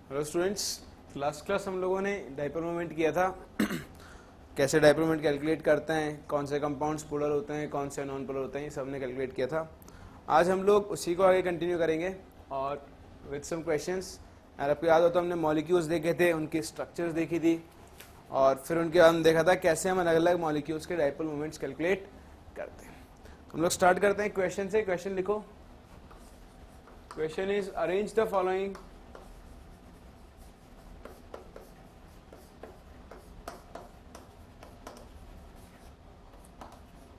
Hello students, last class हम लोगों ने डाइपोल मोमेंट किया था। कैसे डाइपोल मोमेंट कैलकुलेट करते हैं, कौन से कंपाउंड्स पोलर होते हैं, कौन से नॉन पोलर होते हैं, ये सब ने कैलकुलेट किया था। आज हम लोग उसी को आगे कंटिन्यू करेंगे और विद सम क्वेश्चंस। और आपको याद हो तो हमने मॉलिक्यूल्स देखे थे, उनकी स्ट्रक्चर्स देखी थी और फिर उनके बाद हम देखा था कैसे हम अलग अलग मॉलिक्यूल्स के डाइपोल मोमेंट्स कैलकुलेट करते हैं। हम लोग स्टार्ट करते हैं क्वेश्चन से। क्वेश्चन लिखो। Question is arrange the following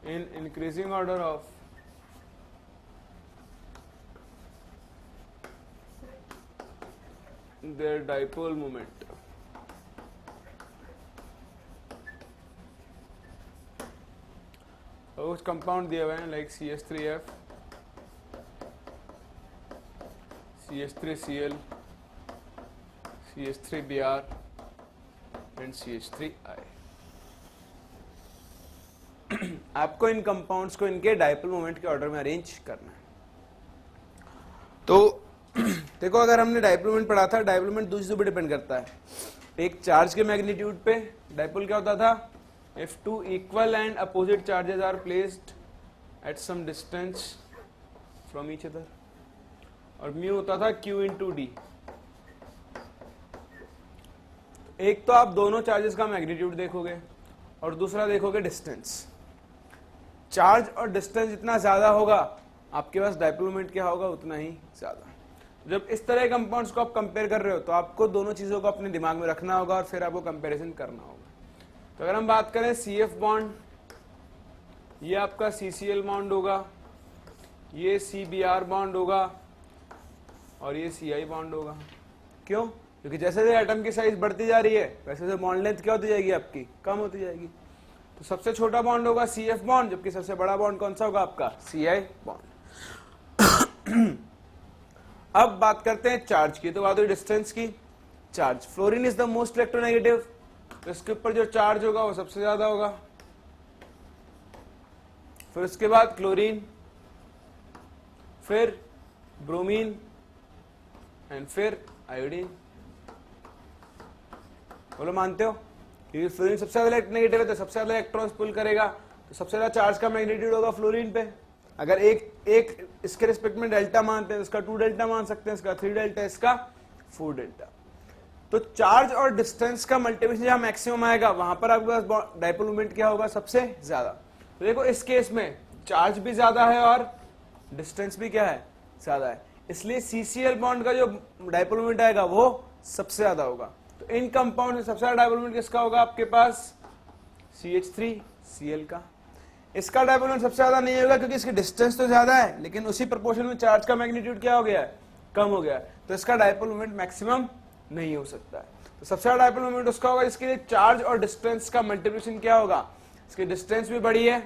in increasing order of their dipole moment. तो कुछ कंपाउंड दिए हुए हैं like CH3F, CH3Cl, CH3Br and CH3I। आपको इन कंपाउंड्स को इनके डाइपोल मोमेंट के ऑर्डर में अरेंज करना है। तो देखो, अगर हमने डाइपोल मोमेंट पढ़ा था, डाइपोल मोमेंट दूसरी चीजों पर डिपेंड करता है। एक चार्ज के मैग्नीट्यूड पे डाइपोल क्या होता था, if two equal and opposite charges are placed at some distance from each other, और म्यू होता था Q इंटू डी। एक तो आप दोनों चार्जेस का मैग्नीट्यूड देखोगे और दूसरा देखोगे डिस्टेंस। चार्ज और डिस्टेंस जितना ज्यादा होगा आपके पास डाइपोल मोमेंट क्या होगा उतना ही ज्यादा। जब इस तरह के कंपाउंड्स को आप कंपेयर कर रहे हो तो आपको दोनों चीजों को अपने दिमाग में रखना होगा और फिर आपको कंपैरिजन करना होगा। तो अगर हम बात करें CF बॉन्ड, ये आपका CCl बॉन्ड होगा, ये CBr बॉन्ड होगा और ये CI बॉन्ड होगा। क्यों? क्योंकि जैसे जैसे एटम की साइज बढ़ती जा रही है वैसे वैसे बॉन्ड लेंथ क्या होती जाएगी, आपकी कम होती जाएगी। तो सबसे छोटा बॉन्ड होगा CF बॉन्ड, जबकि सबसे बड़ा बॉन्ड कौन सा होगा आपका, CI बॉन्ड। अब बात करते हैं चार्ज की। तो बात हुई डिस्टेंस की। Charge, fluorine is the most electronegative, तो इसके ऊपर जो चार्ज होगा वो सबसे ज्यादा होगा। फिर उसके बाद क्लोरीन, फिर ब्रोमीन एंड फिर आयोडीन। बोलो मानते हो? क्योंकि फ्लोरीन सबसे ज्यादा नेगेटिव है तो सबसे ज्यादा इलेक्ट्रॉन्स पुल करेगा, तो सबसे ज्यादा चार्ज का मैग्नीट्यूड होगा फ्लोरीन पे। अगर एक इसके रिस्पेक्ट में डेल्टा मानते हैं, इसका 2 डेल्टा मान सकते हैं, इसका 3 डेल्टा, इसका 4 डेल्टा। तो चार्ज और डिस्टेंस का मल्टीप्लिकेशन जहां मैक्सिमम आएगा वहां पर आपके पास डाइपोल मोमेंट क्या होगा, सबसे ज्यादा। तो देखो इस केस में चार्ज भी ज्यादा है और डिस्टेंस भी क्या है, ज्यादा है, इसलिए CCl बॉन्ड का जो डाइपोल मोमेंट आएगा वो सबसे ज्यादा होगा। तो इन कंपाउंड में सबसे ज्यादा डाइपोल मोमेंट किसका होगा आपके पास, CH3Cl का। इसका डाइपोल मोमेंट सबसे ज्यादा नहीं होगा क्योंकि इसकी डिस्टेंस तो ज्यादा है लेकिन उसी प्रोपोर्शन में चार्ज का मैग्नीट्यूड क्या हो गया है, कम हो गया है, तो इसका डाइपोल मोमेंट मैक्सिमम नहीं हो सकता है। तो सबसे ज्यादा डाइपोल मोमेंट उसका होगा जिसके लिए चार्ज और डिस्टेंस का मल्टीप्लिकेशन क्या होगा, इसकी डिस्टेंस भी बड़ी है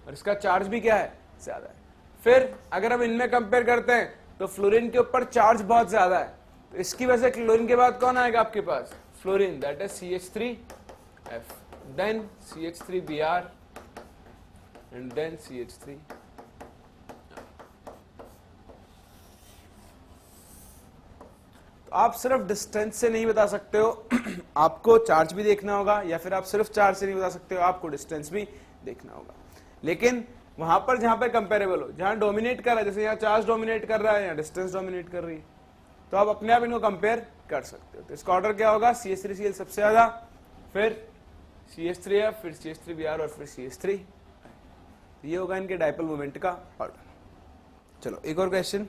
और इसका चार्ज भी क्या है, ज्यादा है। फिर अगर हम इनमें कंपेयर करते हैं तो फ्लोरीन के ऊपर चार्ज बहुत ज्यादा है, तो इसकी वजह से क्लोरीन के बाद कौन आएगा आपके पास, fluorine, that is CH3F, then CH3Br and then CH3। तो आप सिर्फ डिस्टेंस से नहीं बता सकते हो, आपको चार्ज भी देखना होगा, या फिर आप सिर्फ चार्ज से नहीं बता सकते हो, आपको डिस्टेंस भी देखना होगा। लेकिन वहां पर जहां पर कंपेरेबल हो, जहां डोमिनेट कर रहा है, जैसे यहाँ चार्ज डोमिनेट कर रहा है या डिस्टेंस डोमिनेट कर रही है, तो आप अपने आप इनको कंपेयर कर सकते हो। तो इसका ऑर्डर क्या होगा, CH3Cl सबसे ज्यादा, फिर CH3F, फिर CH3Br और फिर CH3। ये होगा इनके डाइपोल मोमेंट का ऑर्डर। चलो एक और question.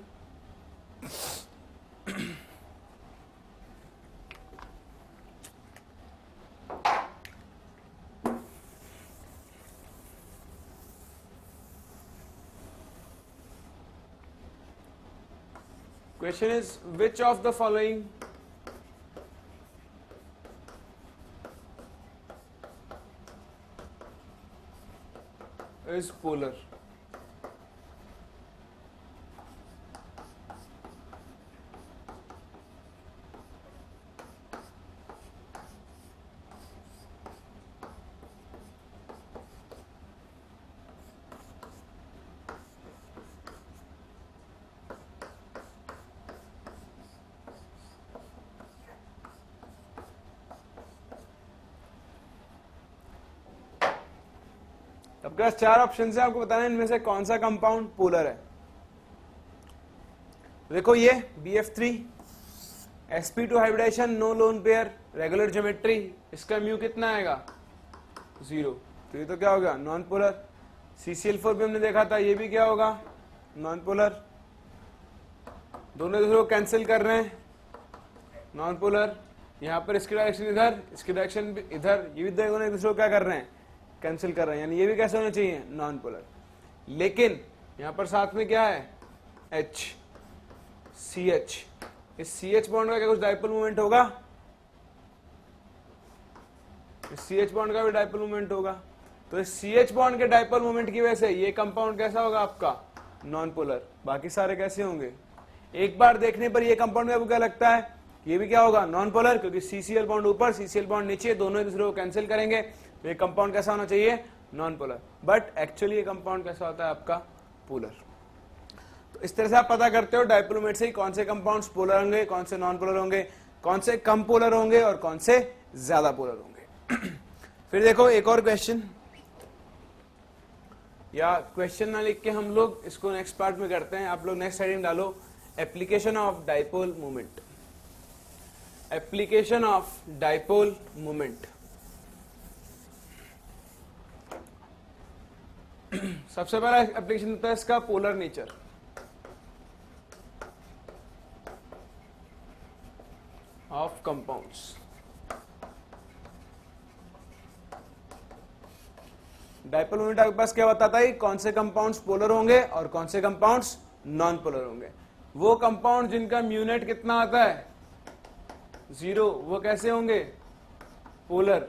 Question is, which of the following is polar? आपके पास 4 ऑप्शन है, आपको बताना है इनमें से कौन सा कंपाउंड पोलर है। देखो ये BF3 sp2 hybridisation, no lone pair, regular geometry, इसका म्यू कितना आएगा 0, तो ये तो क्या हो गया नॉन पोलर। CCl4 भी हमने देखा था, ये भी क्या होगा नॉन पोलर, दोनों दूसरे को कैंसिल कर रहे हैं नॉन पोलर। यहाँ पर इसकी डायरेक्शन इधर, इसकी डायरेक्शन इधर, ये भी दोनों एक दूसरे को क्या कर रहे हैं कैंसिल कर रहे हैं, यानी ये भी कैसे होना चाहिए नॉन पोलर। लेकिन यहाँ पर साथ में क्या है H, CH, इस CH बॉन्ड का क्या कुछ डाइपोल मूवमेंट होगा, इस CH बॉन्ड का भी डाइपोल मूवमेंट होगा, तो इस CH बॉन्ड के डाइपोल मूवमेंट की वजह से ये कंपाउंड कैसा होगा आपका नॉन पोलर, बाकी सारे कैसे होंगे। एक बार देखने पर ये कंपाउंड में आपको क्या लगता है, ये भी क्या होगा नॉन पोलर, क्योंकि CCl बॉन्ड ऊपर CCl बॉन्ड नीचे, दोनों एक दूसरे को कैंसिल करेंगे, तो ये कंपाउंड कैसा होना चाहिए नॉन पोलर। बट एक्चुअली ये कंपाउंड कैसा होता है आपका पोलर। तो इस तरह से आप पता करते हो डाइपोल मूवमेंट से कौन से कंपाउंड्स पोलर होंगे, कौन से नॉन पोलर होंगे, कौन से कम पोलर होंगे और कौन से ज्यादा पोलर होंगे। फिर देखो एक और क्वेश्चन, या क्वेश्चन ना लिख के हम लोग इसको नेक्स्ट पार्ट में करते हैं। आप लोग नेक्स्ट हेडिंग डालो application of dipole movement, application of dipole movement. सबसे पहला एप्लीकेशन होता है इसका polar nature. Of compounds, dipole movement आपके पास क्या बताता है, कौन से कंपाउंड्स पोलर होंगे और कौन से कंपाउंड्स नॉन पोलर होंगे। वो कंपाउंड जिनका म्यूनेट कितना आता है 0, वो कैसे होंगे पोलर,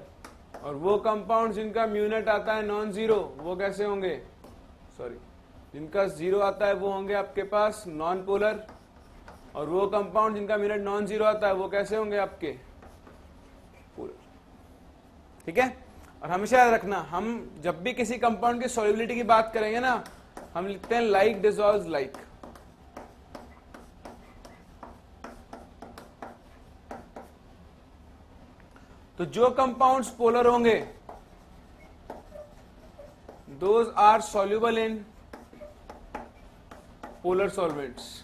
और वो कंपाउंड जिनका म्यूनेट आता है नॉन जीरो, वो कैसे होंगे, सॉरी जिनका 0 आता है वो होंगे आपके पास नॉन पोलर, और वो कंपाउंड जिनका म्यूनेट नॉन जीरो आता है वो कैसे होंगे आपके पोलर। ठीक है, और हमेशा याद रखना, हम जब भी किसी कंपाउंड की सॉल्युबिलिटी की बात करेंगे ना, हम लिखते हैं लाइक डिसॉल्व्स लाइक। तो जो कंपाउंड्स पोलर होंगे those are soluble in polar solvents.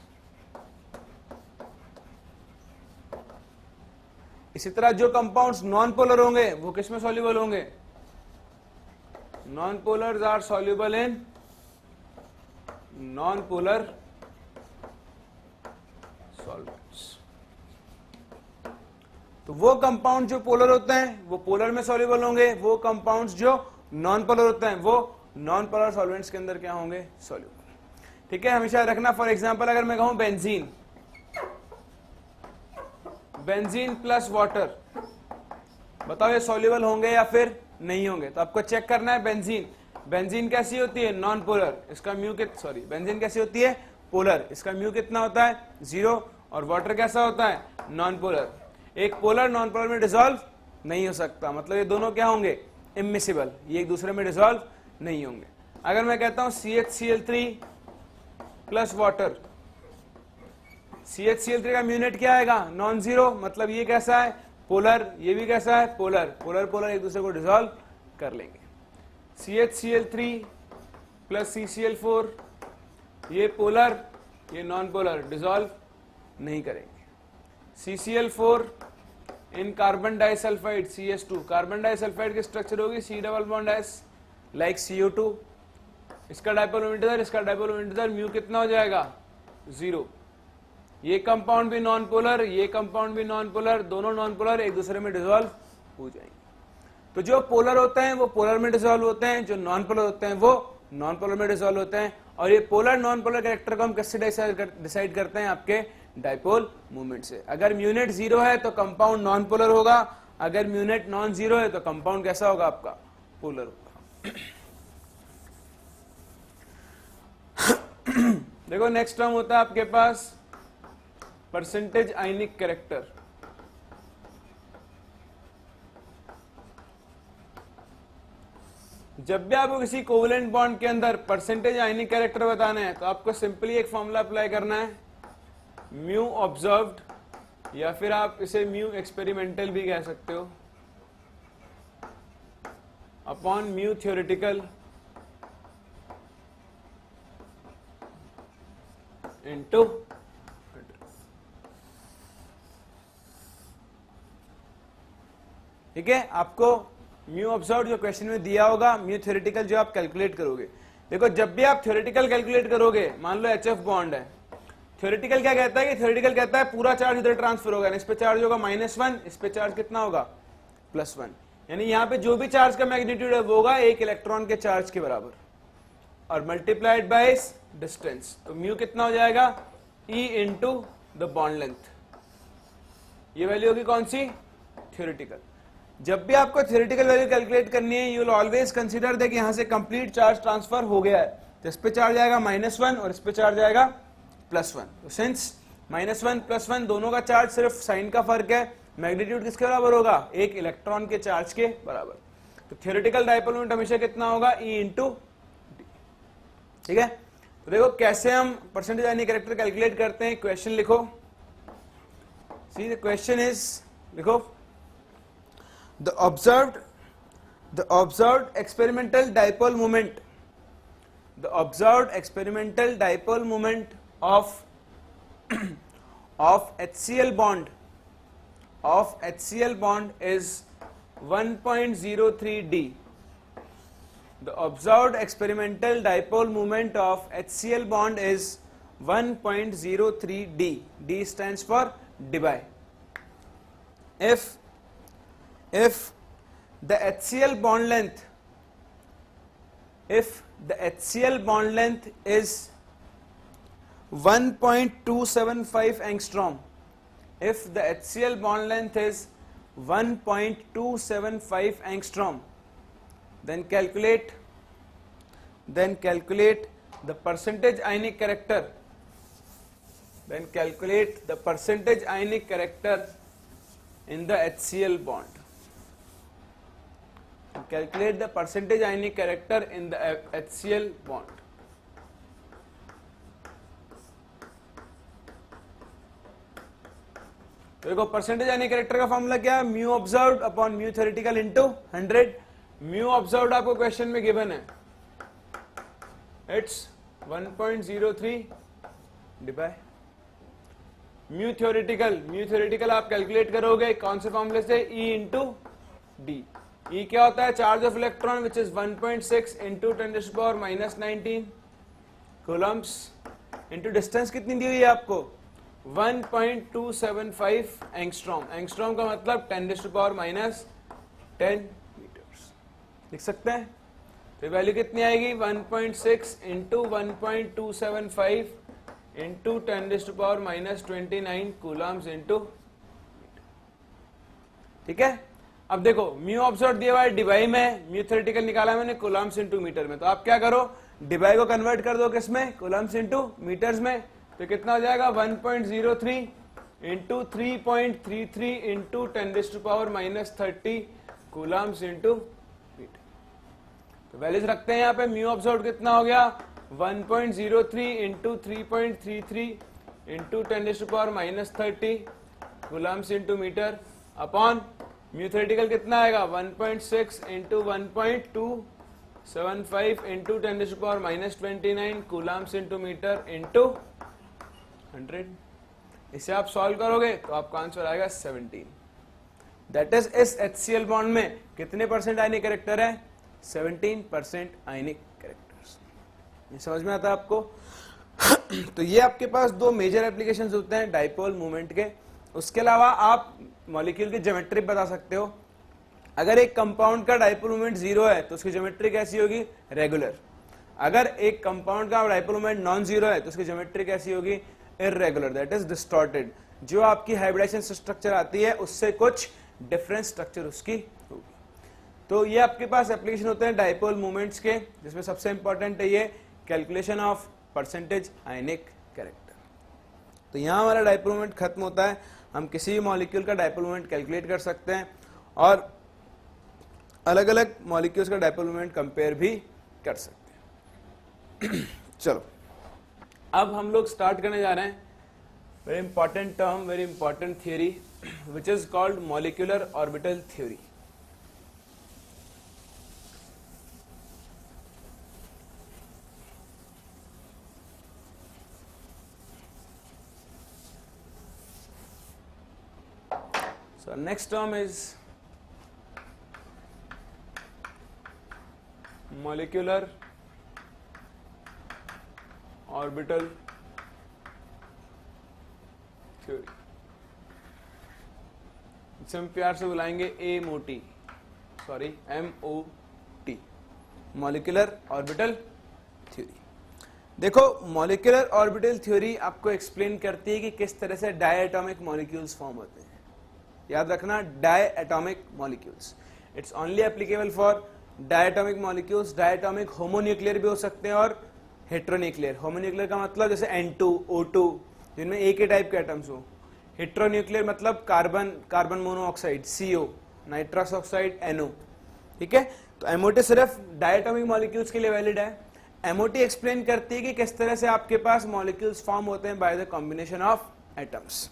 इसी तरह जो कंपाउंड्स नॉन पोलर होंगे वो किस में सॉल्युबल होंगे, non polars are soluble in non polar solvents. तो वो कंपाउंड जो पोलर होते हैं वो पोलर में सॉल्युबल होंगे, वो कंपाउंड्स जो नॉन पोलर होते हैं वो नॉन पोलर सॉल्वेंट्स के अंदर क्या होंगे सॉल्युबल। ठीक है, हमेशा रखना। फॉर एग्जांपल अगर मैं कहूं बेंजीन, बेंजीन प्लस वाटर, बताओ ये सॉल्युबल होंगे या फिर नहीं होंगे। तो आपको चेक करना है बेंजीन, बेंजीन कैसी होती है नॉन पोलर, इसका म्यू सॉरी बेंजीन कैसी होती है पोलर, इसका म्यू कितना होता है 0, और वाटर कैसा होता है नॉन पोलर। एक पोलर नॉन पोलर में डिसॉल्व नहीं हो सकता, मतलब ये दोनों क्या होंगे इमिसिबल, ये एक दूसरे में डिसॉल्व नहीं होंगे। अगर मैं कहता हूं CHCl3 प्लस वाटर, CHCl3 का म्यूनेट क्या आएगा नॉन जीरो, मतलब ये कैसा है पोलर, ये भी कैसा है पोलर, पोलर पोलर एक दूसरे को डिसॉल्व कर लेंगे। CHCl3 प्लस CCl4, ये पोलर ये नॉन पोलर, डिसॉल्व नहीं करेंगे। CCl4 in carbon disulphide CH2, carbon disulphide की स्ट्रक्चर होगी C double bond S like CO2, इसका डाइपोल मोमेंट इधर, इसका डाइपोल मोमेंट इधर, म्यू कितना हो जाएगा 0। ये कंपाउंड भी नॉन पोलर, ये कंपाउंड भी नॉन पोलर, दोनों नॉन पोलर एक दूसरे में डिसॉल्व हो जाएंगे। तो जो पोलर होते हैं वो पोलर में डिसॉल्व होते हैं, जो नॉन पोलर होते हैं वो नॉन पोलर में डिसॉल्व होते हैं। और ये पोलर नॉन पोलर कैरेक्टर को हम किससे डिसाइड करते हैं, आपके डाइपोल मूवमेंट से। अगर म्यूनेट 0 है तो कंपाउंड नॉन पोलर होगा, अगर म्यूनेट नॉन जीरो है तो कंपाउंड कैसा होगा आपका पोलर होगा। देखो नेक्स्ट टर्म होता है आपके पास परसेंटेज आयनिक कैरेक्टर। जब भी आपको किसी कोवेलेंट बॉन्ड के अंदर परसेंटेज आयनिक कैरेक्टर बताना है तो आपको सिंपली एक फॉर्मूला अप्लाई करना है, म्यू ऑब्जर्व्ड, या फिर आप इसे म्यू एक्सपेरिमेंटल भी कह सकते हो, अपॉन म्यू थ्योरेटिकल इंटू, ठीक है। आपको म्यू ऑब्जर्व जो क्वेश्चन में दिया होगा, म्यू थ्योरेटिकल जो आप कैलकुलेट करोगे। देखो जब भी आप थ्योरेटिकल कैलकुलेट करोगे, मान लो एच एफ बॉन्ड है, थ्योरेटिकल क्या कहता है कि थ्योरेटिकल कहता है पूरा चार्ज इधर ट्रांसफर होगा, इस पे चार्ज होगा -1, इस पे चार्ज कितना होगा +1, यानी यहाँ पे जो भी चार्ज का मैग्नीट्यूड है वो होगा एक इलेक्ट्रॉन के चार्ज के बराबर, और मल्टीप्लाइड बाय डिस्टेंस, तो म्यू कितना हो जाएगा E into the bond length. ये वैल्यू होगी कौन सी, थ्योरेटिकल। जब भी आपको थ्योरेटिकल वैल्यू कैलकुलेट करनी है, you will always consider that यहां से कंप्लीट चार्ज ट्रांसफर हो गया है, तो इस पे चार्ज आएगा -1 और इस पे चार्ज आएगा +1। तो सिंस -1 +1 दोनों का चार्ज सिर्फ साइन का फर्क है, मैग्नीट्यूड किसके बराबर होगा, एक इलेक्ट्रॉन के चार्ज के बराबर। तो थ्योरेटिकल डाइपोल मोमेंट हमेशा कितना होगा, E इंटू डी, ठीक है। तो देखो कैसे हम परसेंटेज आयनिक कैरेक्टर कैलकुलेट करते हैं, क्वेश्चन लिखो। सी द क्वेश्चन इज, लिखो, the observed experimental dipole moment, the observed experimental dipole moment of of HCl bond is 1.03 d. The observed experimental dipole moment of HCl bond is 1.03 d. D stands for Debye. If the HCl bond length is 1.275 angstrom, if the HCl bond length is 1.275 angstrom, then calculate the percentage ionic character, in the HCl bond. Calculate the percentage ionic character in the HCl bond. तो देखो percentage आयनिक character का formula क्या है, mu observed upon mu theoretical into 100। Mu observed आपको question में given है, it's 1.03 divide mu theoretical आप calculate करोगे कौन से फॉर्मूले से, E इंटू डी। E क्या होता है, charge of electron which is 1.6 into 10⁻⁻19 Coulomb's, into distance कितनी दी हुई है आपको 1.275 एंगस्ट्रॉम। एंगस्ट्रॉम का मतलब 10⁻⁻10 मीटर्स, लिख सकते हैं। तो वैल्यू कितनी आएगी 1.6 इंटू 1.275 इंटू 10⁻⁻29 कूलम्स इंटू, ठीक है। अब देखो म्यू ऑब्जर्व दिया हुआ है डिवाई में, म्यू थ्योरेटिकल निकाला मैंने कूलम्स इंटू मीटर में, तो आप क्या करो डिवाई को कन्वर्ट कर दो किसमें, कूलम्स इंटू मीटर्स में, तो कितना हो जाएगा 1.03 into 3.33 into 10⁻⁻30 coulombs into metre. तो वैल्यूज रखते हैं यहाँ पे, म्यू ऑब्जर्व कितना हो गया 1.03 into 3.33 into 10⁻⁻30 coulombs into metre upon mu theoretical कितना आएगा 1.6 into 1.275 into 10⁻⁻29 coulombs into metre into 100। इसे आप सॉल्व करोगे तो आपका आंसर आएगा 17। दैट इज इस HCl बॉन्ड में कितने परसेंट आयनिक कैरेक्टर है, 17% आयनिक कैरेक्टर्स। ये समझ में आता है आपको। तो ये आपके पास दो मेजर एप्लीकेशंस होते हैं डाइपोल मूवमेंट के। उसके अलावा आप मॉलिक्यूल की ज्योमेट्री बता सकते हो। अगर एक कंपाउंड का डाइपोल मूवमेंट 0 है तो उसकी ज्योमेट्री कैसी होगी, रेगुलर। अगर एक कंपाउंड का डाइपोल मूवमेंट नॉन जीरो है तो उसकी ज्योमेट्री कैसी होगी, इररेगुलर, दैट इज डिस्टॉर्टेड। जो आपकी हाइब्रिडाइजेशन स्ट्रक्चर आती है उससे कुछ डिफरेंट स्ट्रक्चर उसकी होगी। तो ये आपके पास एप्लीकेशन होते हैं डाइपोल मूवमेंट्स के, जिसमें सबसे इंपॉर्टेंट है ये calculation of percentage ionic character. तो यहां हमारा डाइपोल मूवमेंट खत्म होता है। हम किसी भी मॉलिक्यूल का डाइपोल मूवमेंट कैलकुलेट कर सकते हैं और अलग अलग मॉलिक्यूल्स का डाइपोल मूवमेंट कंपेयर भी कर सकते हैं। चलो अब हम लोग स्टार्ट करने जा रहे हैं very important term, very important theory which is called molecular orbital theory. So next term is molecular orbital theory. इसे हम प्यार से बुलाएंगे MOT, sorry MOT, molecular orbital theory. देखो मॉलिक्यूलर ऑर्बिटल थ्योरी आपको एक्सप्लेन करती है कि किस तरह से डायएटॉमिक मॉलिक्यूल्स फॉर्म होते हैं. याद रखना, diatomic molecules. It's only applicable for diatomic molecules. Diatomic homonuclear भी हो सकते हैं और हेट्रोन्यूक्लियर. होमोन्यूक्लियर का मतलब जैसे N2, O2, जिनमें एक ही टाइप के एटम्स हो. हेट्रोन्यूक्लियर मतलब carbon, carbon monoxide CO, nitrous oxide NO. ठीक है, तो एमओटी सिर्फ डायएटॉमिक मॉलिक्यूल्स के लिए वैलिड है. एमओटी एक्सप्लेन करती है कि किस तरह से आपके पास मॉलिक्यूल्स फॉर्म होते हैं bye the combination of atoms.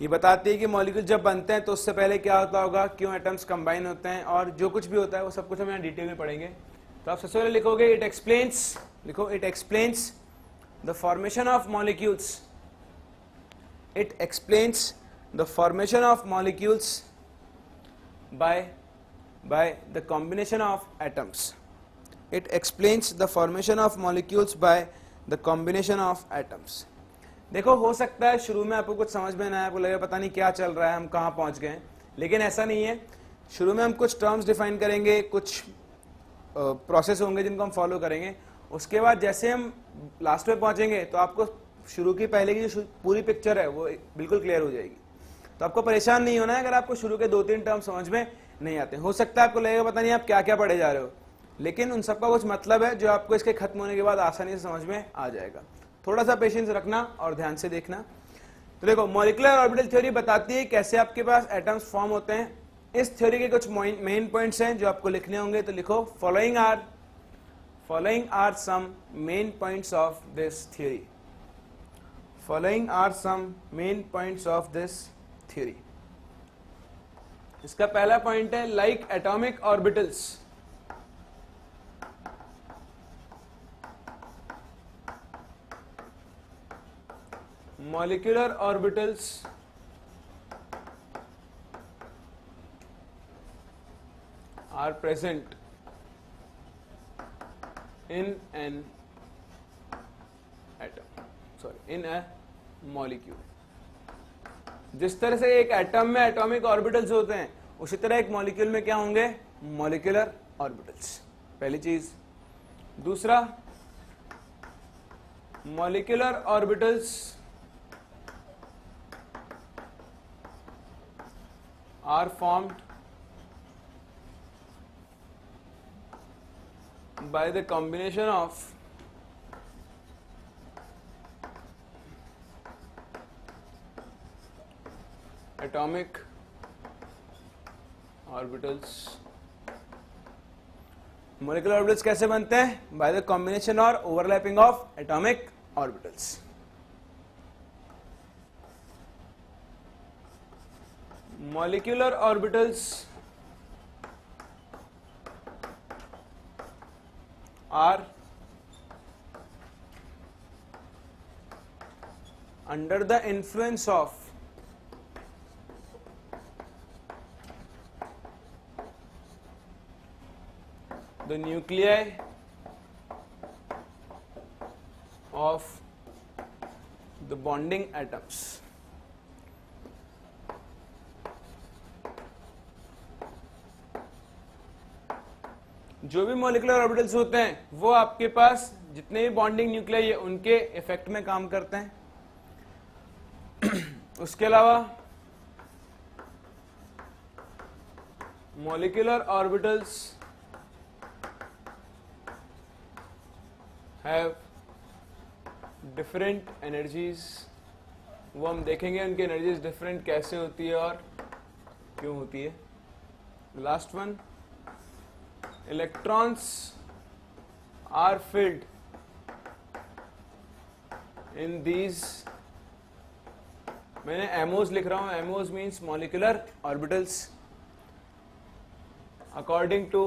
ये बताती है कि मॉलिक्यूल जब बनते हैं तो उससे पहले क्या होता होगा, क्यों एटम्स कंबाइन होते हैं, और जो कुछ भी होता है वो सब कुछ हम यहाँ डिटेल में पढ़ेंगे. तो आप सबसे पहले लिखोगे इट एक्सप्लेन्स, लिखो it explains the formation of molecules. It explains the formation of molecules by the combination of atoms. It explains the formation of molecules by the combination of atoms. देखो हो सकता है शुरू में आपको कुछ समझ में ना आए, आपको लगेगा पता नहीं क्या चल रहा है, हम कहाँ पहुँच गए, लेकिन ऐसा नहीं है. शुरू में हम कुछ टर्म्स डिफाइन करेंगे, कुछ प्रोसेस होंगे जिनको हम फॉलो करेंगे. उसके बाद जैसे हम लास्ट में पहुँचेंगे तो आपको शुरू की पहले की जो पूरी पिक्चर है वो बिल्कुल क्लियर हो जाएगी. तो आपको परेशान नहीं होना है अगर आपको शुरू के 2-3 टर्म समझ में नहीं आते. हो सकता है आपको लगेगा पता नहीं आप क्या क्या पढ़े जा रहे हो, लेकिन उन सबका कुछ मतलब है जो आपको इसके खत्म होने के बाद आसानी से समझ में आ जाएगा. थोड़ा सा पेशेंस रखना और ध्यान से देखना. तो देखो मॉलिक्यूलर ऑर्बिटल थ्योरी बताती है कैसे आपके पास एटम्स फॉर्म होते हैं. इस थ्योरी के कुछ मेन पॉइंट्स हैं जो आपको लिखने होंगे. तो लिखो following are some main points of this theory. Following are some main points of this theory. इसका पहला पॉइंट है like atomic orbitals. Molecular orbitals are present in an atom. Sorry, in a molecule. जिस तरह से एक atom में atomic orbitals होते हैं उसी तरह एक मॉलिक्यूल में क्या होंगे, मॉलिक्यूलर ऑर्बिटल्स. पहली चीज. दूसरा, molecular orbitals are formed by the combination of atomic orbitals. molecular orbitals कैसे बनते हैं, by the combination or overlapping of atomic orbitals. molecular orbitals are under the influence of the nuclei of the bonding atoms. जो भी molecular orbitals होते हैं वो आपके पास जितने भी बॉन्डिंग न्यूक्लियाई है उनके इफेक्ट में काम करते हैं. उसके अलावा molecular orbitals have different energies. वो हम देखेंगे उनकी एनर्जीज डिफरेंट कैसे होती है और क्यों होती है. Last one, electrons are filled in these, मैंने एमोज लिख रहा हूं, MOs means molecular orbitals, according to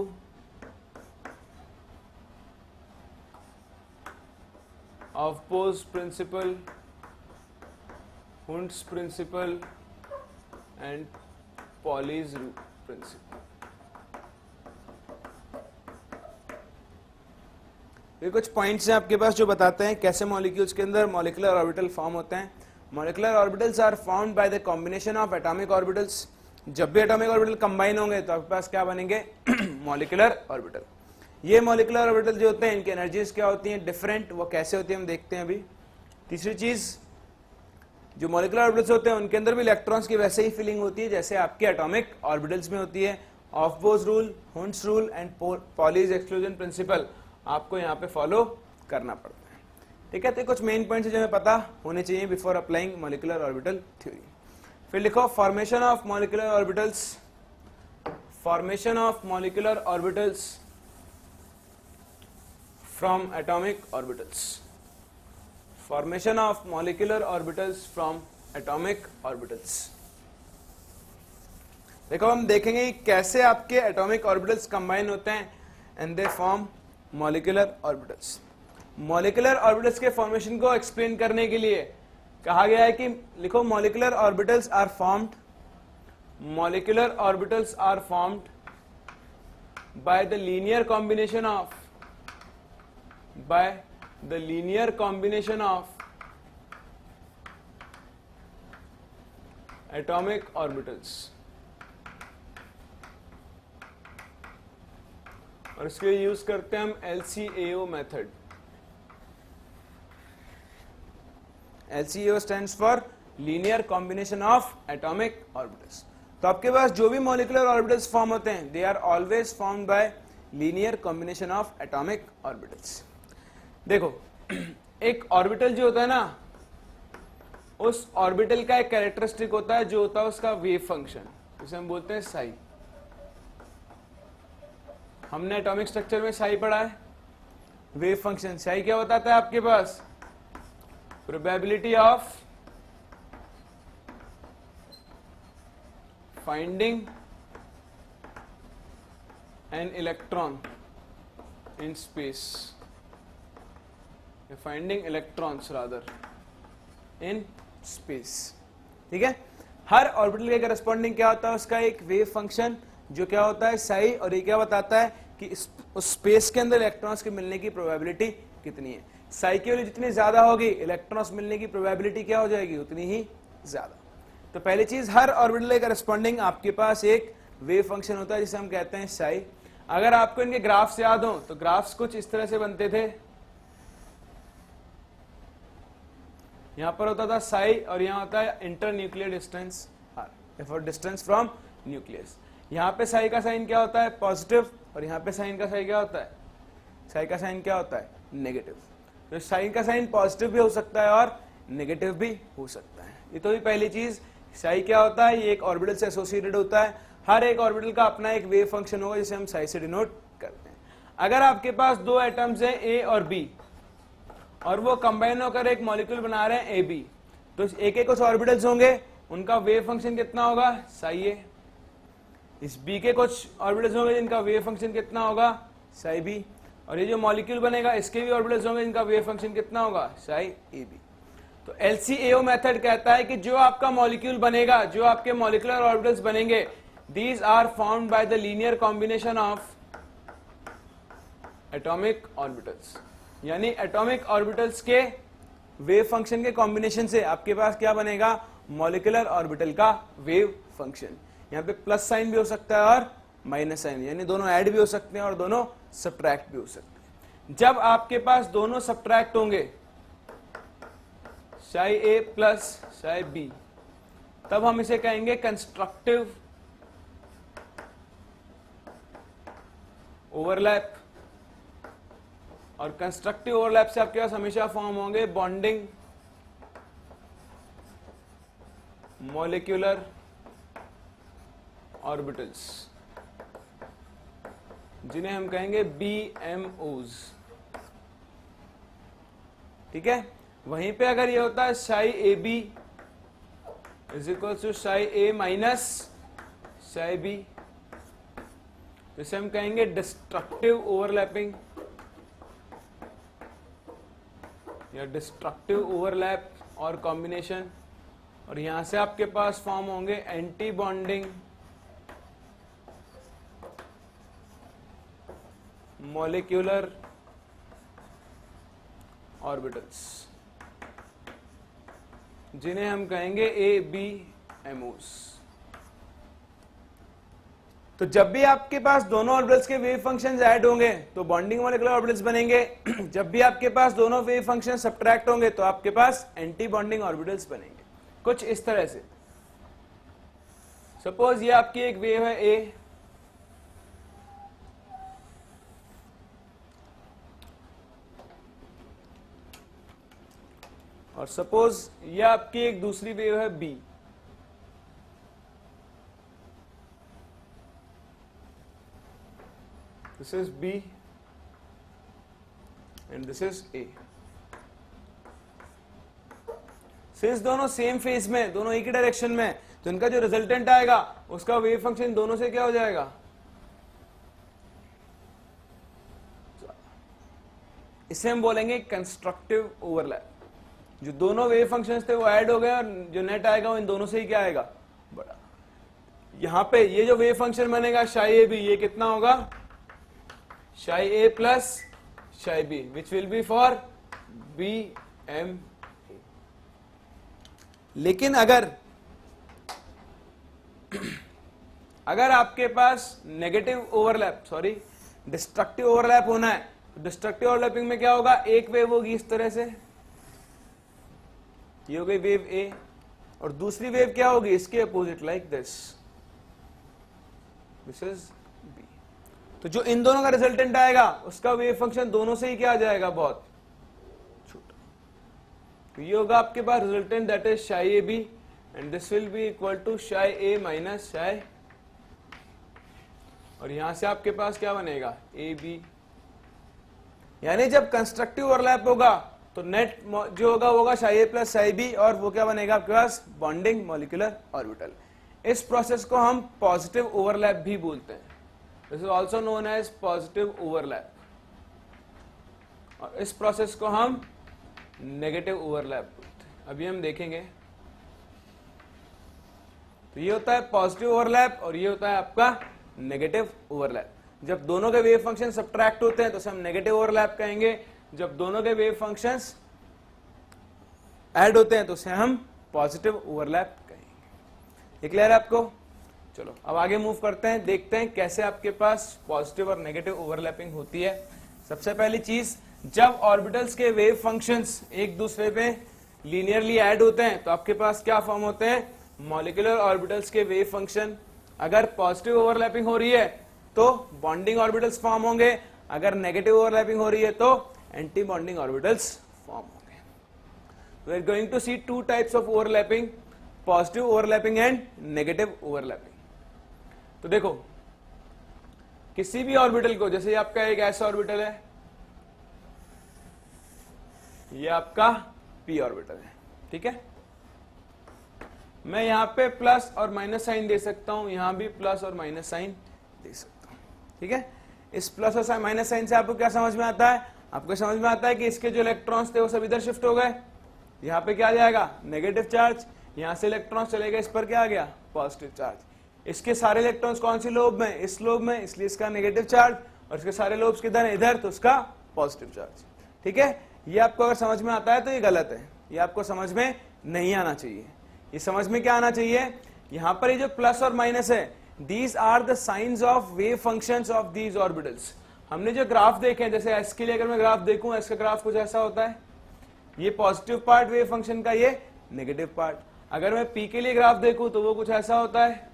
Aufpo's principle, Hund's principle and Pauli's principle. ये कुछ पॉइंट्स हैं आपके पास जो बताते हैं कैसे मॉलिक्यूल्स के अंदर मॉलिक्यूलर ऑर्बिटल फॉर्म होते हैं। Molecular orbitals are found by the combination of atomic orbitals. जब भी एटॉमिक ऑर्बिटल कंबाइन होंगे तो आपके पास क्या बनेंगे? Molecular orbital. ये मॉलिक्यूलर ऑर्बिटल जो होते हैं इनकी एनर्जीज क्या होती हैं? डिफरेंट। वो कैसे होती है हम देखते हैं अभी। तीसरी चीज, जो मॉलिक्यूलर ऑर्बिटल्स होते हैं उनके अंदर भी इलेक्ट्रॉन्स की वैसे ही फीलिंग होती है जैसे आपके एटॉमिक ऑर्बिटल्स में होती है। Aufbau rule, Hund's rule and Pauli's exclusion principle आपको यहाँ पे फॉलो करना पड़ता है। ठीक है, तो कुछ मेन पॉइंट्स जो हमें पता होने चाहिए before applying molecular orbital theory. फिर लिखो formation of molecular orbitals. Formation of molecular orbitals from atomic orbitals. Formation of molecular orbitals from atomic orbitals. देखो हम देखेंगे कैसे आपके एटॉमिक ऑर्बिटल्स कंबाइन होते हैं and they form molecular orbitals. Molecular orbitals के फॉर्मेशन को एक्सप्लेन करने के लिए कहा गया है कि लिखो molecular orbitals are formed, molecular orbitals are formed by the linear combination of, by the linear combination of atomic orbitals. और इसके लिए यूज करते हैं हम LCAO method. LCAO stands for linear combination of atomic orbitals. तो आपके पास जो भी मॉलिक्यूलर ऑर्बिटल्स फॉर्म होते हैं they are always formed by linear combination of atomic orbitals. देखो एक ऑर्बिटल जो होता है ना, उस ऑर्बिटल का एक कैरेक्टरिस्टिक होता है जो होता है उसका वेव फंक्शन, जिसे हम बोलते हैं साई। हमने एटॉमिक स्ट्रक्चर में साई पढ़ा है। वेव फंक्शन साई क्या बताता है आपके पास? Probability of finding an electron in space, finding electrons rather in space. ठीक है, हर ऑर्बिटल के करस्पॉन्डिंग क्या होता है? उसका एक वेव फंक्शन जो क्या होता है? साई। और ये क्या बताता है कि उस स्पेस के अंदर इलेक्ट्रॉन्स के मिलने की प्रोबेबिलिटी कितनी है। साई की वैल्यू जितनी ज्यादा होगी इलेक्ट्रॉन्स मिलने की प्रोबेबिलिटी क्या हो जाएगी? उतनी ही ज्यादा। तो पहली चीज, हर ऑर्बिटल के करस्पॉन्डिंग आपके पास एक वेव फंक्शन होता है जिसे हम कहते हैं साई। अगर आपको इनके ग्राफ्स याद हो तो ग्राफ्स कुछ इस तरह से बनते थे। यहां पर होता था साई और यहां होता है inter nuclear distance R, for distance from nucleus. यहाँ पे साई का साइन क्या होता है? पॉजिटिव। और यहाँ पे साइन का साइन क्या होता है? साई का साइन क्या होता है? नेगेटिव। तो साइन का साइन पॉजिटिव भी हो सकता है और नेगेटिव भी हो सकता है। ये तो भी पहली चीज, साई क्या होता है? ये एक ऑर्बिटल से एसोसिएटेड होता है। हर एक ऑर्बिटल का अपना एक वेव फंक्शन होगा जिसे हम साई से डिनोट करते हैं। अगर आपके पास दो एटम्स हैं ए और बी और वो कंबाइन होकर एक मॉलिक्यूल बना रहे हैं AB, तो एक एक कुछ ऑर्बिटल्स होंगे, उनका वेव फंक्शन कितना होगा? साई ए। इस B के कुछ ऑर्बिटल्स होंगे जिनका वेव फंक्शन कितना होगा? साई B। और ये जो मॉलिक्यूल बनेगा इसके भी ऑर्बिटल्स होंगे जिनका वेव फंक्शन कितना होगा? Psi AB। तो LCAO मेथड कहता है कि जो आपका मॉलिक्यूल बनेगा, जो आपके मॉलिक्यूलर ऑर्बिटल्स बनेंगे, these are found by the linear combination of atomic orbitals. यानी एटॉमिक ऑर्बिटल्स के वेव फंक्शन के कॉम्बिनेशन से आपके पास क्या बनेगा? मॉलिक्यूलर ऑर्बिटल का वेव फंक्शन। यहाँ पे प्लस साइन भी हो सकता है और माइनस साइन, यानी दोनों ऐड भी हो सकते हैं और दोनों सब्ट्रैक्ट भी हो सकते हैं। जब आपके पास दोनों सब्ट्रैक्ट होंगे, साई ए प्लस साई बी, तब हम इसे कहेंगे कंस्ट्रक्टिव ओवरलैप। और कंस्ट्रक्टिव ओवरलैप से आपके पास हमेशा फॉर्म होंगे बॉन्डिंग मॉलिक्यूलर ऑर्बिटल्स, जिन्हें हम कहेंगे BMOs। ठीक है, वहीं पे अगर ये होता है psi AB is equal to psi A minus psi B, इसे हम कहेंगे डिस्ट्रक्टिव ओवरलैपिंग या डिस्ट्रक्टिव ओवरलैप और कॉम्बिनेशन। और यहां से आपके पास फॉर्म होंगे एंटी बॉन्डिंग मॉलिक्यूलर ऑर्बिटल्स, जिन्हें हम कहेंगे ए बी एमओस। तो जब भी आपके पास दोनों ऑर्बिटल्स के वेव फंक्शंस ऐड होंगे तो बॉन्डिंग मॉलिक्यूलर ऑर्बिटल्स बनेंगे। जब भी आपके पास दोनों वेव फंक्शन सब्ट्रैक्ट होंगे तो आपके पास एंटी बॉन्डिंग ऑर्बिटल्स बनेंगे, कुछ इस तरह से। सपोज ये आपकी एक वेव है ए, और सपोज ये आपकी एक दूसरी वेव है B. This is B and this is A. Since दोनों सेम फेज में, दोनों एक ही डायरेक्शन में, तो इनका जो रिजल्टेंट आएगा उसका वेव फंक्शन दोनों से क्या हो जाएगा? इसे हम बोलेंगे कंस्ट्रक्टिव ओवरलैप। जो दोनों वेव फंक्शंस थे वो ऐड हो गए और जो नेट आएगा वो इन दोनों से ही क्या आएगा? बड़ा। यहां पे ये जो वेव फंक्शन बनेगा शाई ए बी, ये कितना होगा? Psi A plus psi B, which will be for B M. लेकिन अगर आपके पास negative overlap, sorry destructive overlap होना है, तो डिस्ट्रक्टिव ओवरलैपिंग में क्या होगा? एक वेव होगी इस तरह से, ये हो गई वेव ए, और दूसरी वेव क्या होगी? इसके opposite, like this is B. तो जो इन दोनों का रिजल्टेंट आएगा उसका वेव फंक्शन दोनों से ही क्या आ जाएगा? बहुत छोटा। तो ये होगा आपके पास resultant, that is psi A B, and this will be equal to psi A minus शाई, और यहां से आपके पास क्या बनेगा? A B. यानी जब कंस्ट्रक्टिव ओवरलैप होगा तो नेट जो होगा वो होगा psi A plus psi B, और वो क्या बनेगा आपके पास? Bonding molecular orbital. इस प्रोसेस को हम पॉजिटिव ओवरलैप भी बोलते हैं। This is also known as positive overlap, और इस प्रोसेस को हम नेगेटिव ओवरलैप बोलते हैं। अभी हम देखेंगे। तो ये होता है पॉजिटिव ओवरलैप और ये होता है आपका नेगेटिव ओवरलैप। जब दोनों के वेव फंक्शन सब्ट्रैक्ट होते हैं तो उसे हम नेगेटिव ओवरलैप कहेंगे, जब दोनों के वेव फंक्शंस ऐड होते हैं तो उसे हम पॉजिटिव ओवरलैप कहेंगे। ये क्लियर है आपको? चलो अब आगे मूव करते हैं, देखते हैं कैसे आपके पास पॉजिटिव और नेगेटिव ओवरलैपिंग होती है। सबसे पहली चीज, जब ऑर्बिटल्स के वेव फंक्शंस एक दूसरे पे लीनियरली ऐड होते हैं तो आपके पास क्या फॉर्म होते हैं? मॉलिक्यूलर ऑर्बिटल्स के वेव फंक्शन। अगर पॉजिटिव ओवरलैपिंग हो रही है तो बॉन्डिंग ऑर्बिटल्स फॉर्म होंगे, अगर नेगेटिव ओवरलैपिंग हो रही है तो एंटी बॉन्डिंग ऑर्बिटल्स फॉर्म होंगे। We are going to see two types of overlapping, positive overlapping and negative overlapping. तो देखो, किसी भी ऑर्बिटल को, जैसे आपका एक ऐसा ऑर्बिटल है, ये आपका पी ऑर्बिटल है, ठीक है। मैं यहां पे प्लस और माइनस साइन दे सकता हूं, यहां भी प्लस और माइनस साइन दे सकता हूं, ठीक है। इस प्लस और माइनस साइन से आपको क्या समझ में आता है? आपको समझ में आता है कि इसके जो इलेक्ट्रॉन्स थे वो सब इधर शिफ्ट हो गए। यहां पे क्या आ जाएगा? Negative charge. यहां से इलेक्ट्रॉन्स चले गए, इस पर क्या आ गया? Positive charge. इसके सारे इलेक्ट्रॉन्स कौन सी लोब में? इस लोब में, इसलिए इसका नेगेटिव चार्ज, और इसके सारे लोब्स किधर है? इधर, तो उसका पॉजिटिव चार्ज, ठीक है। ये आपको अगर समझ में आता है तो ये गलत है, ये आपको समझ में नहीं आना चाहिए। ये समझ में क्या आना चाहिए? यहां पर ये जो प्लस और माइनस है, these are the signs of wave functions of these orbitals. हमने जो ग्राफ देखे हैं, जैसे एस के लिए अगर मैं ग्राफ देखूं, एस का ग्राफ कुछ ऐसा होता है, ये पॉजिटिव पार्ट वेव फंक्शन का, ये नेगेटिव पार्ट। अगर मैं पी के लिए ग्राफ देखूं तो वो कुछ ऐसा होता है,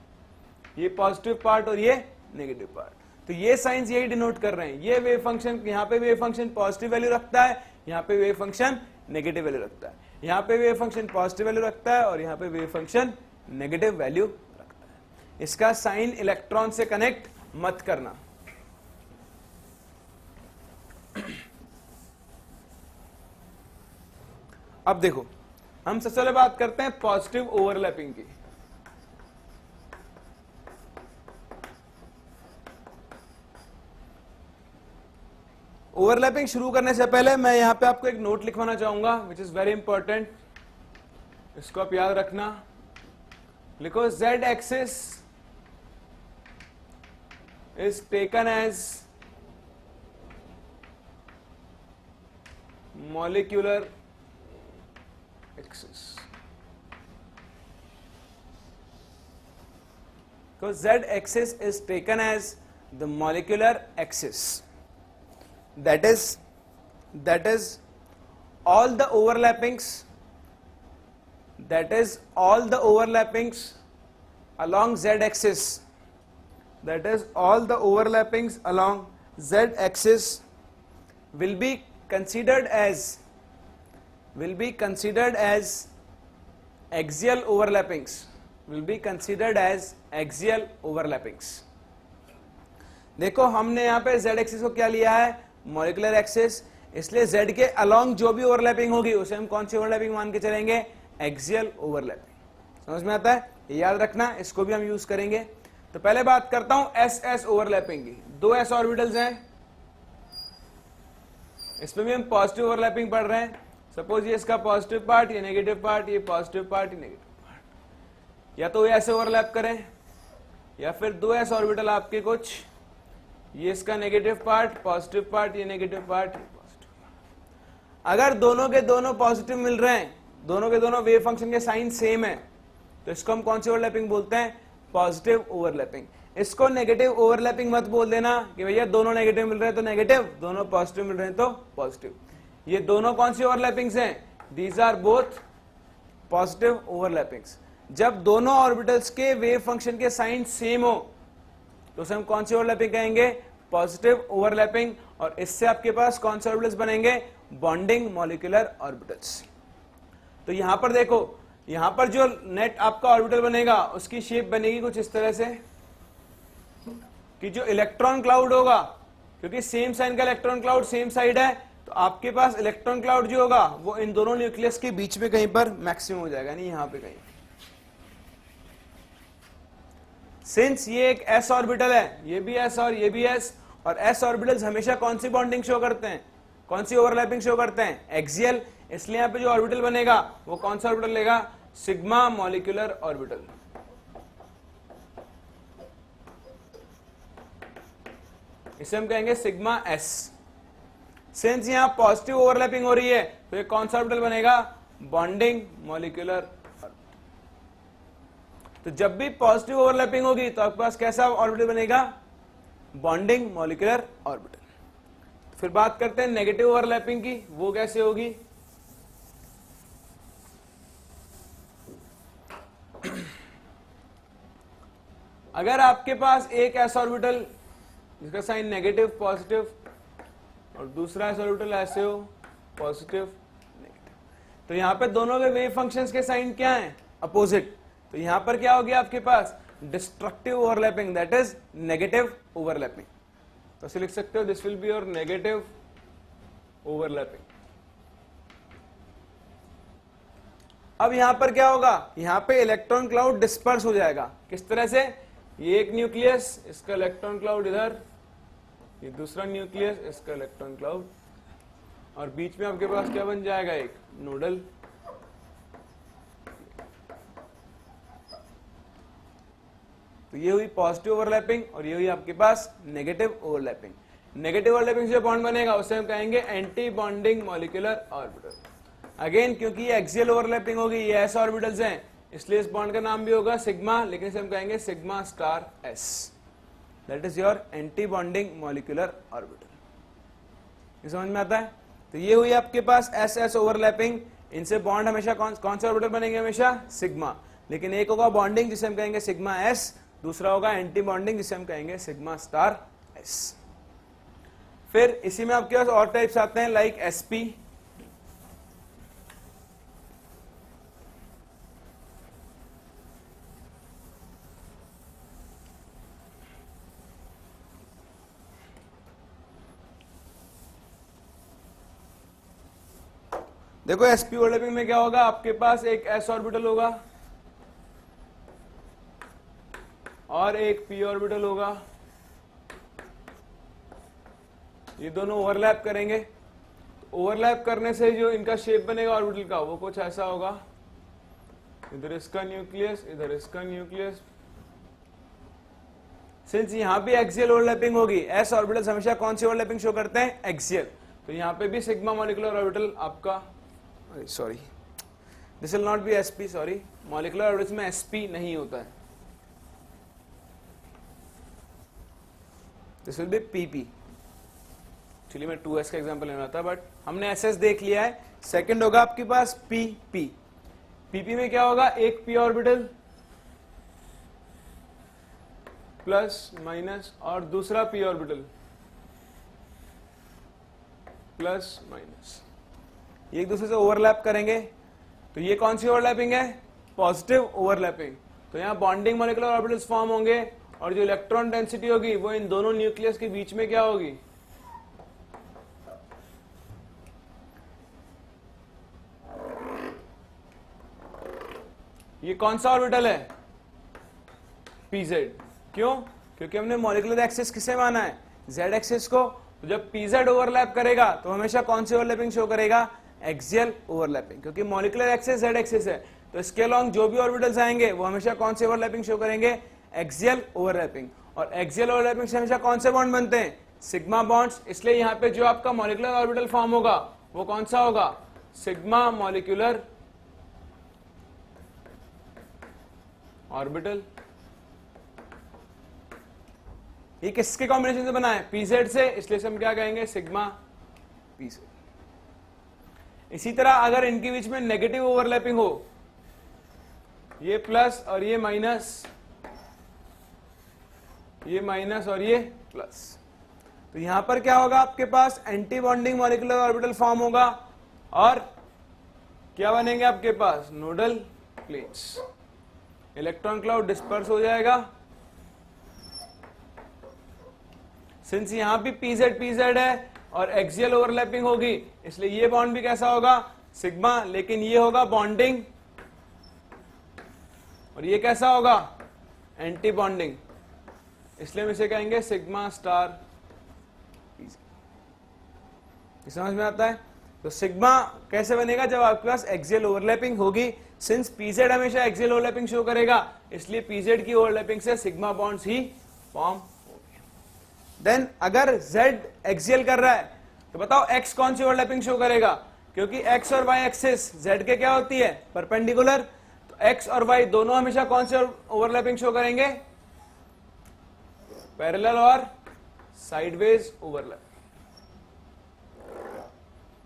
ये पॉजिटिव पार्ट और ये नेगेटिव पार्ट। तो ये साइंस यही डिनोट कर रहे हैं। ये वेव फंक्शन, यहाँ पे वेव फंक्शन पॉजिटिव वैल्यू रखता है, यहाँ पे वेव फंक्शन नेगेटिव वैल्यू रखता है, यहाँ पे वेव फंक्शन पॉजिटिव वैल्यू रखता है और यहाँ पे वेव फंक्शन नेगेटिव वैल्यू रखता है। इसका साइन इलेक्ट्रॉन से कनेक्ट मत करना। अब देखो, हम सबसे पहले बात करते हैं पॉजिटिव ओवरलैपिंग की। ओवरलैपिंग शुरू करने से पहले मैं यहां पे आपको एक नोट लिखवाना चाहूंगा, विच इज वेरी इंपॉर्टेंट। इसको आप याद रखना। लिखो, z axis is taken as molecular axis. So z axis is taken as the molecular axis. That is all the overlappings. That is all the overlappings along z axis. That is all the overlappings along z axis will be considered as axial overlappings. Will be considered as axial overlappings. देखो हमने यहाँ पे z axis को क्या लिया है, molecular axis, इसलिए z के अलोंग जो भी ओवरलैपिंग होगी उसे हम कौन सी ओवरलैपिंग मान के चलेंगे, एक्सियल ओवरलैपिंग. समझ में आता है, याद रखना, इसको भी हम यूज करेंगे. तो पहले बात करता हूं एस एस ओवरलैपिंग की. दो एस ऑर्बिटल्स हैं, इसमें भी हम पॉजिटिव ओवरलैपिंग पढ़ रहे हैं. सपोज ये इसका पॉजिटिव पार्ट, ये नेगेटिव पार्ट, ये पॉजिटिव पार्ट, ये नेगेटिव पार्ट. या तो ऐसे ओवरलैप करें, या फिर दो एस ऑर्बिटल आपके कुछ, ये इसका नेगेटिव पार्ट, पॉजिटिव पार्ट, ये नेगेटिव पार्ट, ये पॉजिटिव पार्ट. अगर दोनों के दोनों पॉजिटिव मिल रहे हैं, दोनों के दोनों वेव फंक्शन के साइन सेम है, तो इसको हम कौन सी ओवरलैपिंग बोलते हैं, पॉजिटिव ओवरलैपिंग. इसको नेगेटिव ओवरलैपिंग मत बोल देना कि भैया दोनों नेगेटिव मिल रहे हैं तो नेगेटिव, दोनों पॉजिटिव मिल रहे हैं तो पॉजिटिव. ये दोनों कौन सी ओवरलैपिंग्स हैं, दीज आर बोथ पॉजिटिव ओवरलैपिंग्स. जब दोनों ऑर्बिटल्स के वेव फंक्शन के साइन सेम हो तो उसे हम कौन सी ओवरलैपिंग कहेंगे, पॉजिटिव ओवरलैपिंग. और इससे आपके पास कौन से ऑर्बिटल्स बनेंगे, बॉन्डिंग मॉलिक्यूलर ऑर्बिटल्स. तो यहां पर देखो, यहां पर जो नेट आपका ऑर्बिटल बनेगा उसकी शेप बनेगी कुछ इस तरह से कि जो इलेक्ट्रॉन क्लाउड होगा, क्योंकि सेम साइन का इलेक्ट्रॉन क्लाउड सेम साइड है, तो आपके पास इलेक्ट्रॉन क्लाउड जो होगा वो इन दोनों न्यूक्लियस के बीच में कहीं पर मैक्सिमम हो जाएगा, नहीं यहां पे कहीं. सिंस ये एक एस ऑर्बिटल है, ये भी एस और ये भी एस, और एस ऑर्बिटल्स हमेशा कौन सी बॉन्डिंग शो करते हैं, कौन सी ओवरलैपिंग शो करते हैं, एक्सियल. इसलिए यहां पे जो ऑर्बिटल बनेगा वो कौन सा ऑर्बिटल लेगा, सिग्मा मॉलिक्यूलर ऑर्बिटल. इसे हम कहेंगे सिग्मा एस. सिंस यहां पॉजिटिव ओवरलैपिंग हो रही है तो ये कौन सा ऑर्बिटल बनेगा, बॉन्डिंग मॉलिक्यूलर. तो जब भी पॉजिटिव ओवरलैपिंग होगी तो आपके पास कैसा ऑर्बिटल बनेगा, बॉन्डिंग मॉलिक्यूलर ऑर्बिटल. फिर बात करते हैं नेगेटिव ओवरलैपिंग की, वो कैसे होगी. अगर आपके पास एक एस ऑर्बिटल जिसका साइन नेगेटिव पॉजिटिव और दूसरा एस ऑर्बिटल ऐसे हो, पॉजिटिव नेगेटिव, तो यहां पे दोनों के वेव फंक्शंस के साइन क्या हैं, अपोजिट. तो यहां पर क्या हो गया आपके पास, destructive overlapping, that is negative overlapping. तो ऐसे लिख सकते हो, this will be your negative overlapping. अब यहां पर क्या होगा, यहां पे इलेक्ट्रॉन क्लाउड डिस्पर्स हो जाएगा. किस तरह से, ये एक न्यूक्लियस, इसका इलेक्ट्रॉन क्लाउड इधर, ये दूसरा न्यूक्लियस, इसका इलेक्ट्रॉन क्लाउड, और बीच में आपके पास क्या बन जाएगा, एक नोडल. तो ये हुई पॉजिटिव ओवरलैपिंग और ये हुई आपके पास नेगेटिव ओवरलैपिंग. नेगेटिव ओवरलैपिंग से बॉन्ड बनेगा उसे हम कहेंगे anti bonding molecular orbital. Again क्योंकि ये एक्सियल ओवरलैपिंग होगी, ये एस ऑर्बिटल्स हैं, इसलिए इस बॉन्ड का नाम भी होगा सिग्मा, लेकिन इसे हम कहेंगे sigma star S. That is your anti bonding molecular orbital. ये समझ में आता है. तो ये हुई आपके पास एस एस ओवरलैपिंग. इनसे बॉन्ड हमेशा कौन से ऑर्बिटल बनेंगे, हमेशा सिग्मा. लेकिन एक होगा बॉन्डिंग जिसे हम कहेंगे सिग्मा एस, दूसरा होगा एंटी बॉन्डिंग जिसे हम कहेंगे सिग्मा स्टार एस. फिर इसी में आपके पास और टाइप्स आते हैं लाइक एसपी. देखो एसपी ओवरलैपिंग में क्या होगा, आपके पास एक एस ऑर्बिटल होगा और एक पी ऑर्बिटल होगा. ये दोनों ओवरलैप करेंगे. ओवरलैप करने से जो इनका शेप बनेगा ऑर्बिटल का वो कुछ ऐसा होगा, इधर इसका न्यूक्लियस, इधर इसका न्यूक्लियस. सिंस यहां भी एक्सियल ओवरलैपिंग होगी, एस ऑर्बिटल्स हमेशा कौन सी ओवरलैपिंग शो करते हैं, एक्सियल. तो यहाँ पे भी सिग्मा मॉलिक्यूलर ऑर्बिटल आपका, sorry this will not be sp, sorry molecular orbitals में sp नहीं होता है, दिस विल बी pp। चलिए मैं 2s का एग्जांपल लेना था, बट हमने ss देख लिया है। सेकंड होगा आपके पास pp। pp में क्या होगा, एक p ऑर्बिटल प्लस माइनस और दूसरा p ऑर्बिटल प्लस माइनस, ये एक दूसरे से ओवरलैप करेंगे। तो ये कौन सी ओवरलैपिंग है, पॉजिटिव ओवरलैपिंग। तो यहाँ बॉन्डिंग मॉलिक्यूलर ऑर्बिटल्स फॉर्म होंगे और जो इलेक्ट्रॉन डेंसिटी होगी वो इन दोनों न्यूक्लियस के बीच में क्या होगी, ये कौन सा ऑर्बिटल है, pz। क्यों, क्योंकि हमने मॉलिक्यूलर एक्सिस किसे माना है, z एक्सिस को। तो जब pz ओवरलैप करेगा तो हमेशा कौन सी ओवरलैपिंग शो करेगा, एक्सियल ओवरलैपिंग, क्योंकि मॉलिक्यूलर एक्सिस z एक्सिस है। तो इसके अलोंग जो भी ऑर्बिटल्स आएंगे वो हमेशा कौन सी ओवरलैपिंग शो करेंगे, एक्सियल ओवरलैपिंग। और एक्सियल ओवरलैपिंग से हमेशा कौन से बॉन्ड बनते हैं, सिग्मा बॉन्ड्स। इसलिए यहाँ पे जो आपका मॉलिक्यूलर ऑर्बिटल फॉर्म होगा वो कौन सा होगा, सिग्मा मॉलिक्यूलर ऑर्बिटल। ये किसके कॉम्बिनेशन से बना है, pz से, इसलिए हम क्या कहेंगे, सिग्मा pz। इसी तरह अगर इनके बीच में नेगेटिव ओवरलैपिंग हो, ये प्लस और ये माइनस, ये माइनस और ये प्लस, तो यहां पर क्या होगा, आपके पास anti bonding molecular orbital form होगा और क्या बनेंगे आपके पास, nodal planes. Electron cloud disperse हो जाएगा। सिंस यहां भी pz है और एक्सियल ओवरलैपिंग होगी, इसलिए ये बॉन्ड भी कैसा होगा, सिग्मा, लेकिन ये होगा बॉन्डिंग और ये कैसा होगा, एंटी बॉन्डिंग, इसलिए हम इसे कहेंगे सिग्मा स्टार pz। समझ में आता है। तो सिग्मा कैसे बनेगा, जब आपके पास एक्सियल ओवरलैपिंग होगी। सिंस pz हमेशा एक्सियल ओवरलैपिंग शो करेगा, इसलिए pz की ओवरलैपिंग से सिग्मा बॉन्ड्स ही फॉर्म होंगे। देन अगर z एक्सियल कर रहा है तो बताओ x कौन सी ओवरलैपिंग शो करेगा, क्योंकि x और y एक्सिस z के क्या होती है, परपेंडिकुलर। तो x और y दोनों हमेशा कौन से ओवरलैपिंग शो करेंगे, पैरेलल और साइडवेज ओवरलैप।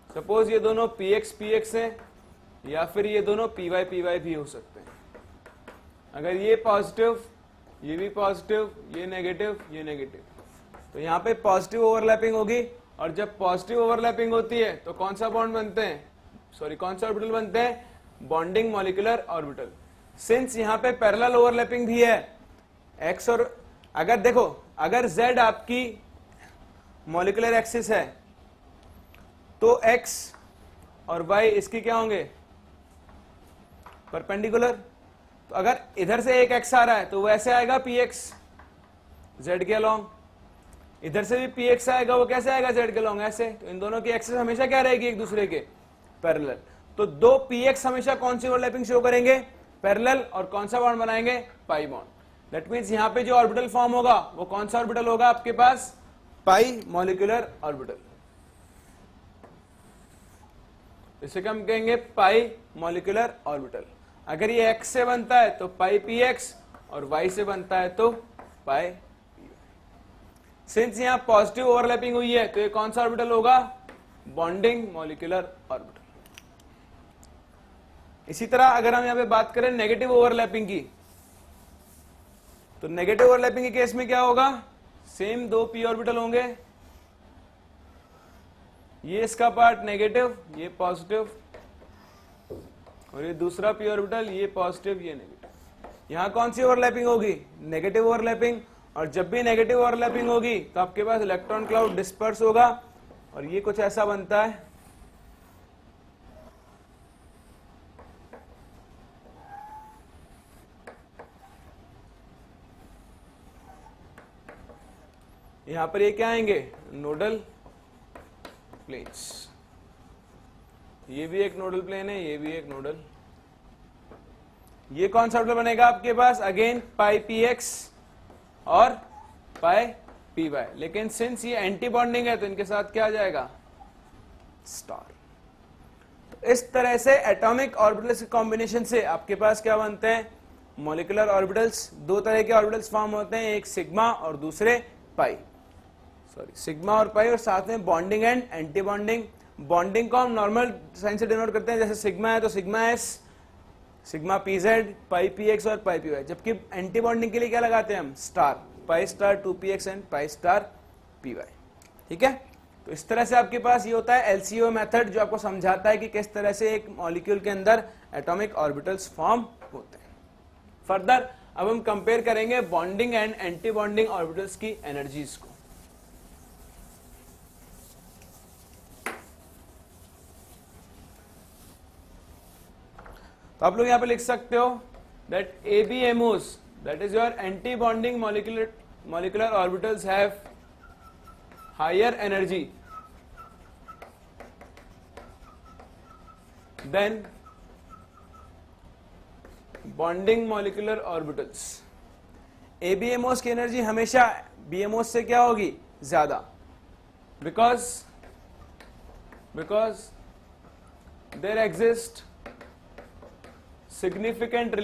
सपोज ये दोनों px px है, या फिर ये दोनों py py भी हो सकते हैं। अगर ये पॉजिटिव, ये भी पॉजिटिव, ये नेगेटिव, ये नेगेटिव, तो यहाँ पे पॉजिटिव ओवरलैपिंग होगी। और जब पॉजिटिव ओवरलैपिंग होती है तो कौन सा बॉन्ड बनते हैं, सॉरी कौन सा ऑर्बिटल बनते हैं, बॉन्डिंग मॉलिक्यूलर ऑर्बिटल। सिंस यहाँ पे पैरेलल ओवरलैपिंग भी है, एक्स और, अगर देखो अगर z आपकी मॉलिक्यूलर एक्सिस है तो x और y इसकी क्या होंगे, परपेंडिकुलर। तो अगर इधर से एक x आ रहा है तो वो ऐसे आएगा px z के अलोंग, इधर से भी px आएगा, वो कैसे आएगा, z के अलोंग ऐसे। तो इन दोनों की एक्सिस हमेशा क्या रहेगी, एक दूसरे के पैरेलल। तो दो px हमेशा कौन सी ओवरलैपिंग शो करेंगे, पैरेलल, और कौन सा बॉन्ड बनाएंगे, पाई बॉन्ड। दैट मींस यहां पे जो ऑर्बिटल फॉर्म होगा वो कौन सा ऑर्बिटल होगा आपके पास, पाई मॉलिक्यूलर ऑर्बिटल। इसे हम कहेंगे पाई मॉलिक्यूलर ऑर्बिटल। अगर ये x से बनता है तो पाई px और y से बनता है तो पाई py। सिंस यहां पॉजिटिव ओवरलैपिंग हुई है तो ये कौन सा ऑर्बिटल होगा, बॉन्डिंग मॉलिक्यूलर ऑर्बिटल। इसी तरह अगर हम यहां पे बात करें नेगेटिव ओवरलैपिंग की, तो नेगेटिव ओवरलैपिंग के केस में क्या होगा, सेम दो p ऑर्बिटल होंगे, ये इसका पार्ट नेगेटिव, ये पॉजिटिव, और ये दूसरा p ऑर्बिटल, ये पॉजिटिव, ये नेगेटिव। यहां कौन सी ओवरलैपिंग होगी, नेगेटिव ओवरलैपिंग। और जब भी नेगेटिव ओवरलैपिंग होगी तो आपके पास इलेक्ट्रॉन क्लाउड डिस्पर्स होगा और ये कुछ ऐसा बनता है। यहां पर ये क्या आएंगे, नोडल प्लेन्स। ये भी एक नोडल प्लेन है, ये भी एक नोडल। ये कौन सा ऑर्बिटल बनेगा आपके पास, अगेन पाई px और पाई py। लेकिन सिंस ये एंटी बॉन्डिंग है तो इनके साथ क्या आ जाएगा, स्टार। तो इस तरह से एटॉमिक ऑर्बिटल्स के कॉम्बिनेशन से आपके पास क्या बनते हैं, मॉलिक्यूलर ऑर्बिटल्स। दो तरह के ऑर्बिटल्स फॉर्म होते हैं, एक सिग्मा और दूसरे पाई, सिग्मा और पाई, और साथ में bonding and anti bonding. Bonding को हम नॉर्मल साइन से डिनोट करते हैं, जैसे सिग्मा है तो sigma S, sigma P Z, pi P X और पाई पी वाई। जबकि एंटी बॉन्डिंग के लिए क्या लगाते हैं हम, star, pi star 2px and pi star P Y. ठीक है, तो इस तरह से आपके पास ये होता है एलसीओ मेथड, जो आपको समझाता है कि किस तरह से एक मॉलिक्यूल के अंदर एटॉमिक ऑर्बिटल्स फॉर्म होते हैं। फर्दर अब हम कंपेयर करेंगे bonding and anti bonding orbitals की एनर्जीज को। तो आप लोग यहां पे लिख सकते हो that ABMOs, that is your anti-bonding molecular orbitals, have higher energy than bonding molecular orbitals। ABMOs की एनर्जी हमेशा BMOs से क्या होगी, ज्यादा, because there exists significant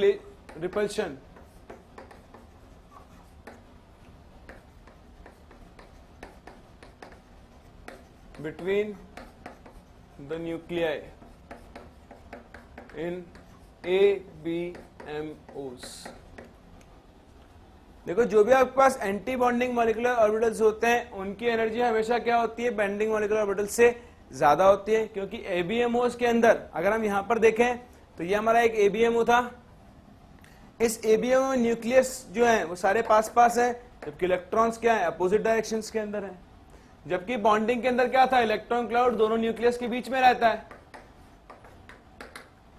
repulsion between the nuclei in ABMOs। देखो जो भी आपके पास एंटी बॉन्डिंग मॉलिक्यूलर ऑर्बिटल्स होते हैं उनकी एनर्जी हमेशा क्या होती है, बॉन्डिंग मॉलिक्यूलर ऑर्बिटल से ज्यादा होती है, क्योंकि ABMOs के अंदर अगर हम यहां पर देखें तो ये हमारा एक ABMO था। इस ABMO में न्यूक्लियस जो है वो सारे पास पास है, जबकि इलेक्ट्रॉन्स क्या है, अपोजिट डायरेक्शंस के अंदर है। जबकि बॉन्डिंग के अंदर क्या था, इलेक्ट्रॉन क्लाउड दोनों न्यूक्लियस के बीच में रहता है।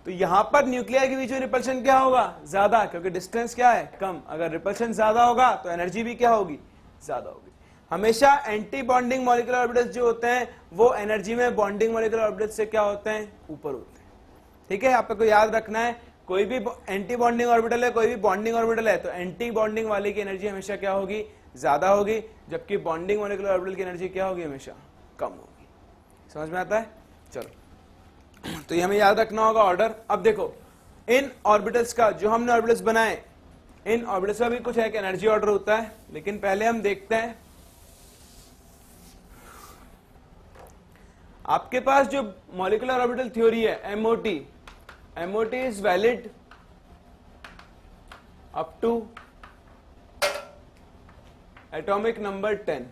तो यहां पर न्यूक्लियर के बीच में रिपल्शन क्या होगा, ज्यादा, क्योंकि डिस्टेंस क्या है, कम। अगर रिपल्शन ज्यादा होगा तो एनर्जी भी क्या होगी, ज्यादा होगी। हमेशा एंटी बॉन्डिंग मॉलिक्यूलर ऑर्बिटल्स जो होते हैं वो एनर्जी में बॉन्डिंग मॉलिक्यूलर ऑर्बिटल्स से क्या होते हैं, ऊपर होते हैं। ठीक है, आपको याद रखना है, कोई भी एंटी बॉन्डिंग ऑर्बिटल है, कोई भी बॉन्डिंग ऑर्बिटल है, तो एंटी बॉन्डिंग वाले की एनर्जी हमेशा क्या होगी, ज्यादा होगी, जबकि बॉन्डिंग मॉलिक्यूलर ऑर्बिटल की एनर्जी क्या होगी, हमेशा कम होगी। समझ में आता है? चलो, तो ये हमें याद रखना होगा ऑर्डर। अब देखो इन ऑर्बिटल्स का, जो हमने ऑर्बिटल्स बनाए, इन ऑर्बिटल्स का भी कुछ एक एनर्जी ऑर्डर होता है, लेकिन पहले हम देखते हैं आपके पास जो मॉलिक्यूलर ऑर्बिटल थ्योरी है MOT is valid up to atomic number 10।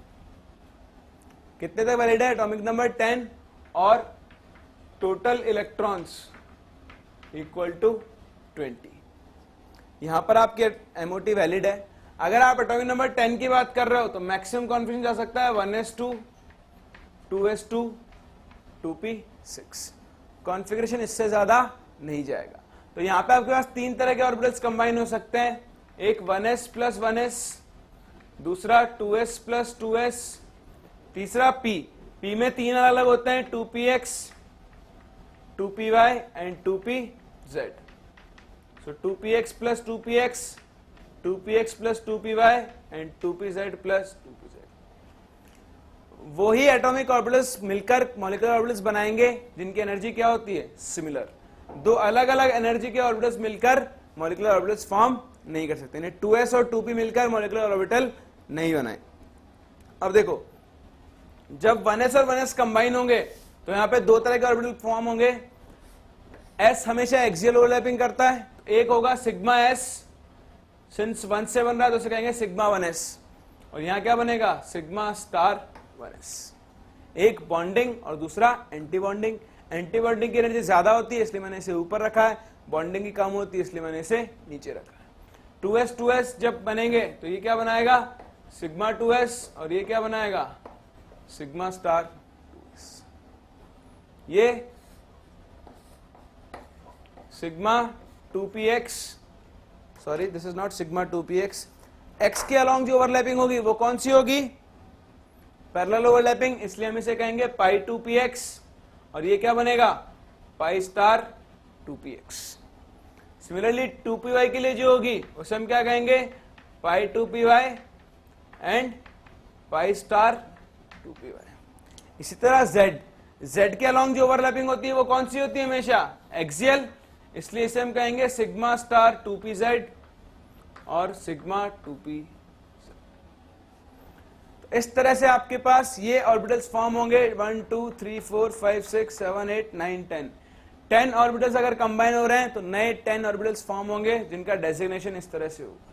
कितने तक वैलिड है, एटॉमिक नंबर 10, और टोटल इलेक्ट्रॉन्स इक्वल टू 20। यहां पर आपके MOT वैलिड है। अगर आप एटॉमिक नंबर 10 की बात कर रहे हो तो मैक्सिमम कॉन्फिगरेशन जा सकता है 1s2, 2s2, 2p6। कॉन्फ़िगरेशन इससे ज्यादा नहीं जाएगा। तो यहां पे आपके पास तीन तरह के ऑर्बिटल्स कंबाइन हो सकते हैं, एक 1s प्लस 1s, दूसरा 2s प्लस 2s, तीसरा p। p में तीन अलग अलग होते हैं, 2px, 2py and 2pz। So 2px plus 2px, 2px plus 2py and 2pz plus 2pz। वही एटॉमिक ऑर्बिटल्स मिलकर मॉलिक्यूलर ऑर्बिटल्स बनाएंगे जिनकी एनर्जी क्या होती है, सिमिलर। दो अलग अलग एनर्जी के ऑर्बिटल्स मिलकर मॉलिक्यूलर ऑर्बिटल्स फॉर्म नहीं कर सकते। 2s और 2p मिलकर मॉलिक्यूलर ऑर्बिटल नहीं बनाए। अब देखो जब 1s और 1s कंबाइन होंगे तो यहां पे दो तरह के ऑर्बिटल फॉर्म होंगे। s हमेशा एक्सियल ओवरलैपिंग करता है, एक होगा सिग्मा s, सिंस 1 से बन रहा है तो उसे कहेंगे सिग्मा 1s, और यहां क्या बनेगा, सिग्मा स्टार 1s। एक बॉन्डिंग और दूसरा एंटी बॉन्डिंग। एंटी बॉन्डिंग की एनर्जी ज्यादा होती है इसलिए मैंने इसे ऊपर रखा है, बॉन्डिंग की कम होती है इसलिए मैंने इसे नीचे रखा है। 2s जब बनेंगे तो ये क्या बनाएगा, सिग्मा 2s, और ये क्या बनाएगा, सिग्मा स्टार 2s। ये sigma 2px, sorry this is not sigma 2px। x के अलोंग जो ओवरलैपिंग होगी वो कौन सी होगी, पैरेलल ओवरलैपिंग, इसलिए हम इसे कहेंगे पाई 2px, और ये क्या बनेगा, पाई स्टार 2px। सिमिलरली 2py के लिए जो होगी उसे हम क्या कहेंगे, पाई 2py and pi star 2py। इसी तरह Z के अलॉन्ग जो ओवरलैपिंग होती है वो कौन सी होती है? हमेशा एक्सियल, इसलिए इसे हम कहेंगे सिग्मा स्टार 2pz और सिग्मा 2p। तो इस तरह से आपके पास ये ऑर्बिटल्स फॉर्म होंगे 1 2 3 4 5 6 7 8 9 10। 10 ऑर्बिटल्स अगर कंबाइन हो रहे हैं तो नए 10 ऑर्बिटल्स फॉर्म होंगे जिनका डेजिग्नेशन इस तरह से होगा।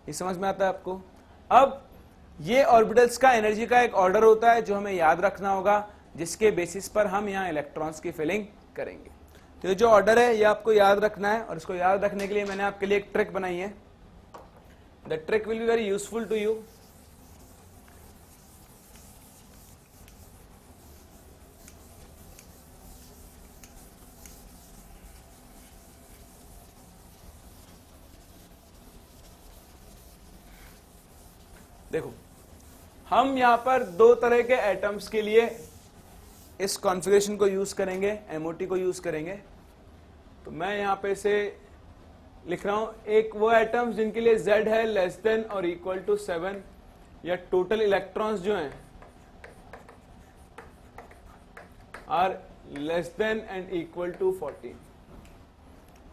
ये समझ में आता है आपको? अब ये ऑर्बिटल्स का एनर्जी का एक ऑर्डर होता है जो हमें याद रखना होगा, जिसके बेसिस पर हम यहाँ इलेक्ट्रॉन्स की फिलिंग करेंगे। तो ये जो ऑर्डर है ये आपको याद रखना है, और इसको याद रखने के लिए मैंने आपके लिए एक ट्रिक बनाई है। The trick will be very useful to you. देखो, हम यहां पर दो तरह के एटम्स के लिए इस कॉन्फ़िगरेशन को यूज करेंगे, एमओटी को यूज करेंगे। तो मैं यहां पे इसे लिख रहा हूं, एक वो एटम्स जिनके लिए Z है लेस देन और इक्वल टू 7, या टोटल इलेक्ट्रॉन्स जो हैं are less than and equal to 14।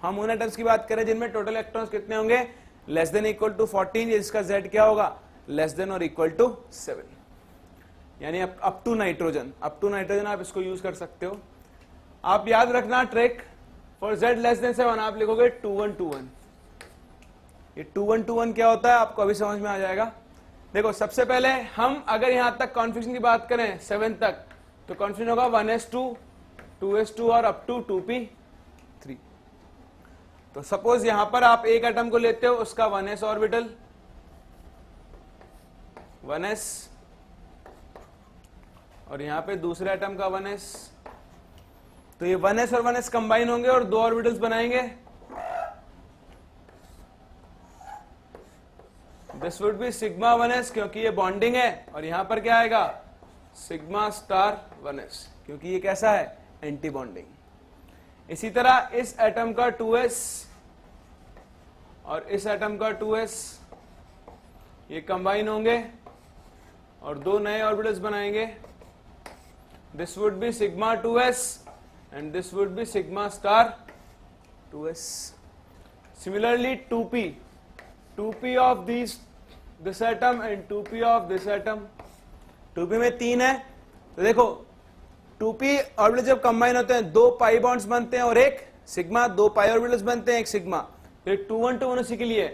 हम उन एटम्स की बात करें जिनमें टोटल इलेक्ट्रॉन्स कितने होंगे? लेस देन इक्वल टू 14, जिसका Z क्या होगा? लेस देन और इक्वल टू 7, यानी up to nitrogen. Up to nitrogen आप इसको यूज कर सकते हो। आप याद रखना trick, for Z less than 7 आप लिखोगे 2121। ये 2121 क्या होता है आपको अभी समझ में आ जाएगा। देखो, सबसे पहले हम अगर यहां तक कॉन्फ़िगरेशन की बात करें 7 तक, तो कॉन्फ़िगरेशन होगा 1s2 2s2 और अप टू 2p3। तो सपोज यहां पर आप एक एटम को लेते हो, उसका 1s ऑर्बिटल 1s, और यहां पे दूसरे एटम का 1s। तो ये 1s और 1s कंबाइन होंगे और दो ऑर्बिटल्स बनाएंगे। This would be sigma 1s क्योंकि ये बॉन्डिंग है, और यहां पर क्या आएगा? सिग्मा स्टार 1s क्योंकि ये कैसा है? Anti bonding. इसी तरह इस एटम का 2s और इस एटम का 2s ये कंबाइन होंगे और दो नए ऑर्बिटल्स बनाएंगे। This would be sigma 2s and this would be sigma star 2s. Similarly 2p of this atom and 2p of this atom, 2p में 3 है। तो देखो 2p ऑर्बिटल जब कंबाइन होते हैं दो पाई बॉन्ड्स बनते हैं और एक सिग्मा, दो पाई ऑर्बिटल्स बनते हैं एक सिग्मा। फिर 2-1-2 उसी के लिए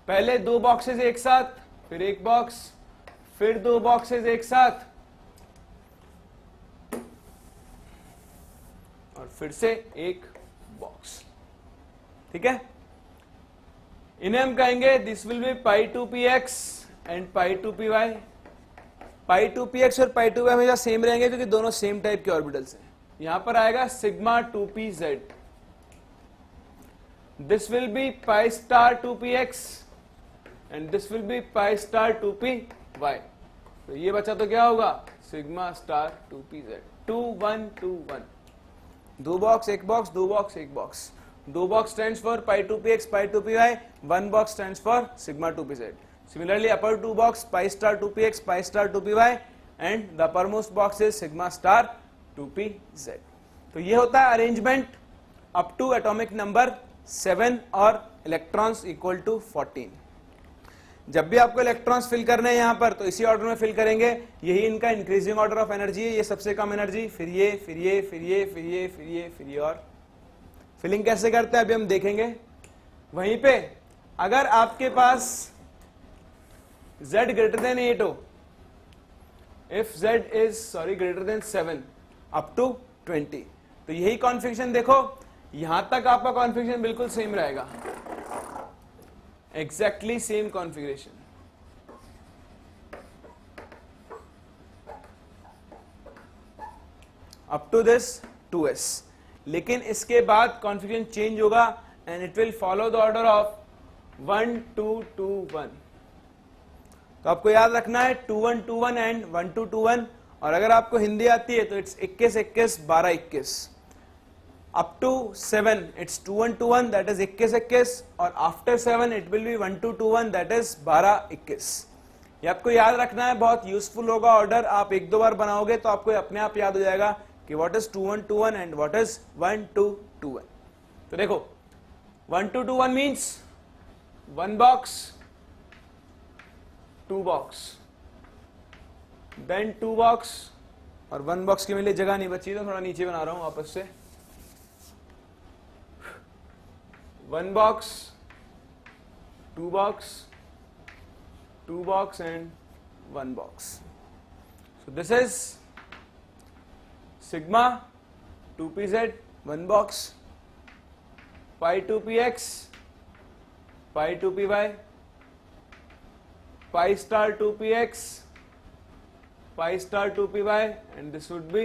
पहले दो बॉक्सेस एक साथ, फिर एक बॉक्स, फिर दो बॉक्सेस एक साथ, और फिर से एक बॉक्स। ठीक है, इन्हें हम कहेंगे this will B pi 2px and pi 2py। Pi 2px और पाई 2py हमेशा सेम रहेंगे क्योंकि दोनों सेम टाइप के ऑर्बिटल्स हैं। यहां पर आएगा sigma 2pz। This will B pi star 2px and this will B pi star 2py। तो ये बचा तो क्या होगा? Sigma star 2pz। 2 1 2 1, दो बॉक्स एक बॉक्स, दो बॉक्स एक बॉक्स। दो box stands for pi 2px pi 2py, one box stands for sigma 2pz। Similarly upper two box pi star 2px pi star 2py and the uppermost box is sigma star 2pz। तो ये होता है arrangement up to atomic number 7 और electrons equal to 14। जब भी आपको electrons fill करने हैं यहां पर तो इसी ऑर्डर में फिल करेंगे। यही इनका इंक्रीजिंग ऑर्डर ऑफ एनर्जी है। ये सबसे कम एनर्जी, फिर ये, फिर ये, फिर ये, फिर ये, फिर ये, फिर ये। और फिलिंग कैसे करते हैं अभी हम देखेंगे। वहीं पे अगर आपके पास Z ग्रेटर देन 8 हो, if Z is greater than 7 up to 20, तो यही कॉन्फ़िगरेशन देखो, यहां तक आपका कॉन्फ़िगरेशन बिल्कुल सेम रहेगा, exactly same configuration। up to this 2s, लेकिन इसके बाद कॉन्फ़िगरेशन चेंज होगा and it will follow the order of 1 2 2 1। तो आपको याद रखना है 2 1 2 1 एंड 1 2 2 1। और अगर आपको हिंदी आती है तो it's 21 21 12 21। up to 7 it's 2 1 2 1 that is 21 21, और after 7 it will be 1 2 2 1 that is 12 21। ये आपको याद रखना है, बहुत यूजफुल होगा ऑर्डर। आप एक दो बार बनाओगे तो आपको अपने आप याद हो जाएगा कि what is 2 1 2 1 and what is 1 2 2 1। तो देखो 1 2 2 1 means 1 box 2 box then 2 box, और 1 बॉक्स के लिए जगह नहीं बची तो थोड़ा नीचे बना रहा हूं वापस से। 1 box 2 box 2 box and 1 box. So this is sigma 2pz 1 box, pi 2px, pi 2py, pi star 2px, pi star 2py, and this would be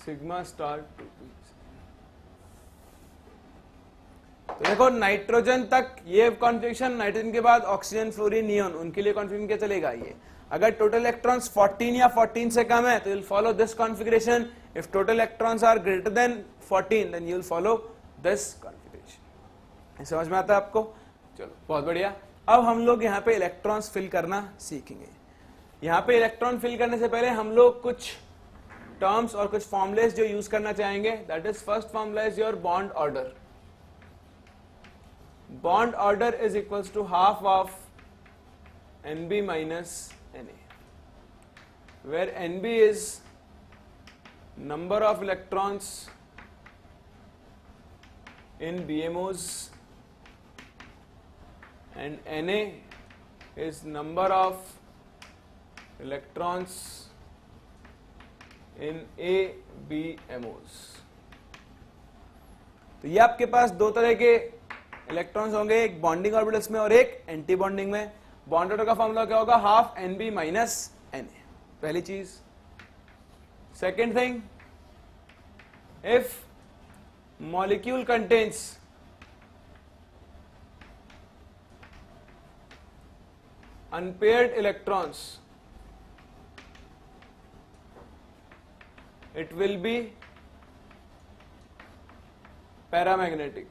sigma star 2p। तो देखो नाइट्रोजन तक ये कॉन्फ़िगरेशन, नाइट्रोजन के बाद oxygen, fluorine, neon, उनके लिए configuration क्या चलेगा ये। अगर टोटल इलेक्ट्रॉन्स 14 या 14 से कम है तो you'll follow this configuration। if total electrons are greater than 14 then you'll follow this configuration। समझ में आता है आपको? चलो बहुत बढ़िया। अब हम लोग यहाँ पे इलेक्ट्रॉन्स फिल करना सीखेंगे। यहाँ पे इलेक्ट्रॉन फिल करने से पहले हम लोग कुछ टर्म्स और कुछ फॉर्मुलेस जो यूज करना चाहेंगे। That is first formula is your bond order. Bond order is equals to half of Nb minus Na, where Nb is number of electrons in BMOs and Na is number of electrons in ABMOs। तो ये आपके पास दो तरह के electrons होंगे, एक bonding orbitals में और एक एंटी बॉन्डिंग में। बॉन्ड ऑर्डर का फॉर्मूला क्या होगा? हाफ Nb माइनस Na, पहली चीज। Second thing, if molecule contains unpaired electrons it will be paramagnetic,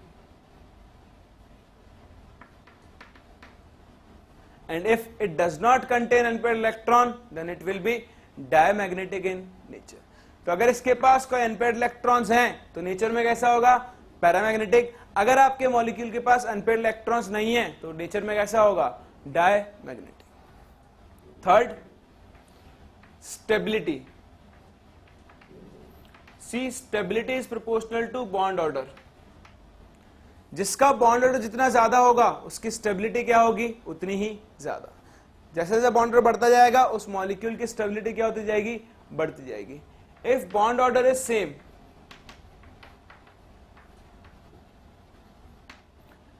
and if it does not contain unpaired electron then it will be diamagnetic in nature। तो अगर इसके पास कोई unpaired electrons हैं तो nature में कैसा होगा? पैरामैग्नेटिक। अगर आपके मॉलिक्यूल के पास अनपेयर्ड इलेक्ट्रॉन्स नहीं है तो नेचर में कैसा होगा? Diamagnetic. Third, stability. See stability is proportional to bond order. जिसका बॉन्ड ऑर्डर जितना ज्यादा होगा उसकी स्टेबिलिटी क्या होगी? उतनी ही ज्यादा। जैसे जैसे बॉन्ड ऑर्डर बढ़ता जाएगा उस मॉलिक्यूल की स्टेबिलिटी क्या होती जाएगी? बढ़ती जाएगी। If bond order is same,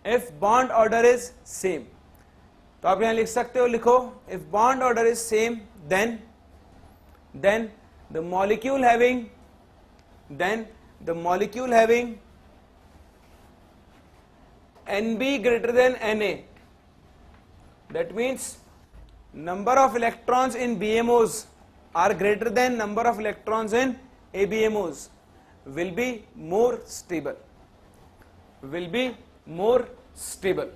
if bond order is same, तो आप यहां लिख सकते हो, लिखो if bond order is same then the molecule having Nb greater than Na, that means number of electrons in BMOs are greater than number of electrons in ABMOs, will be more stable, will be more stable।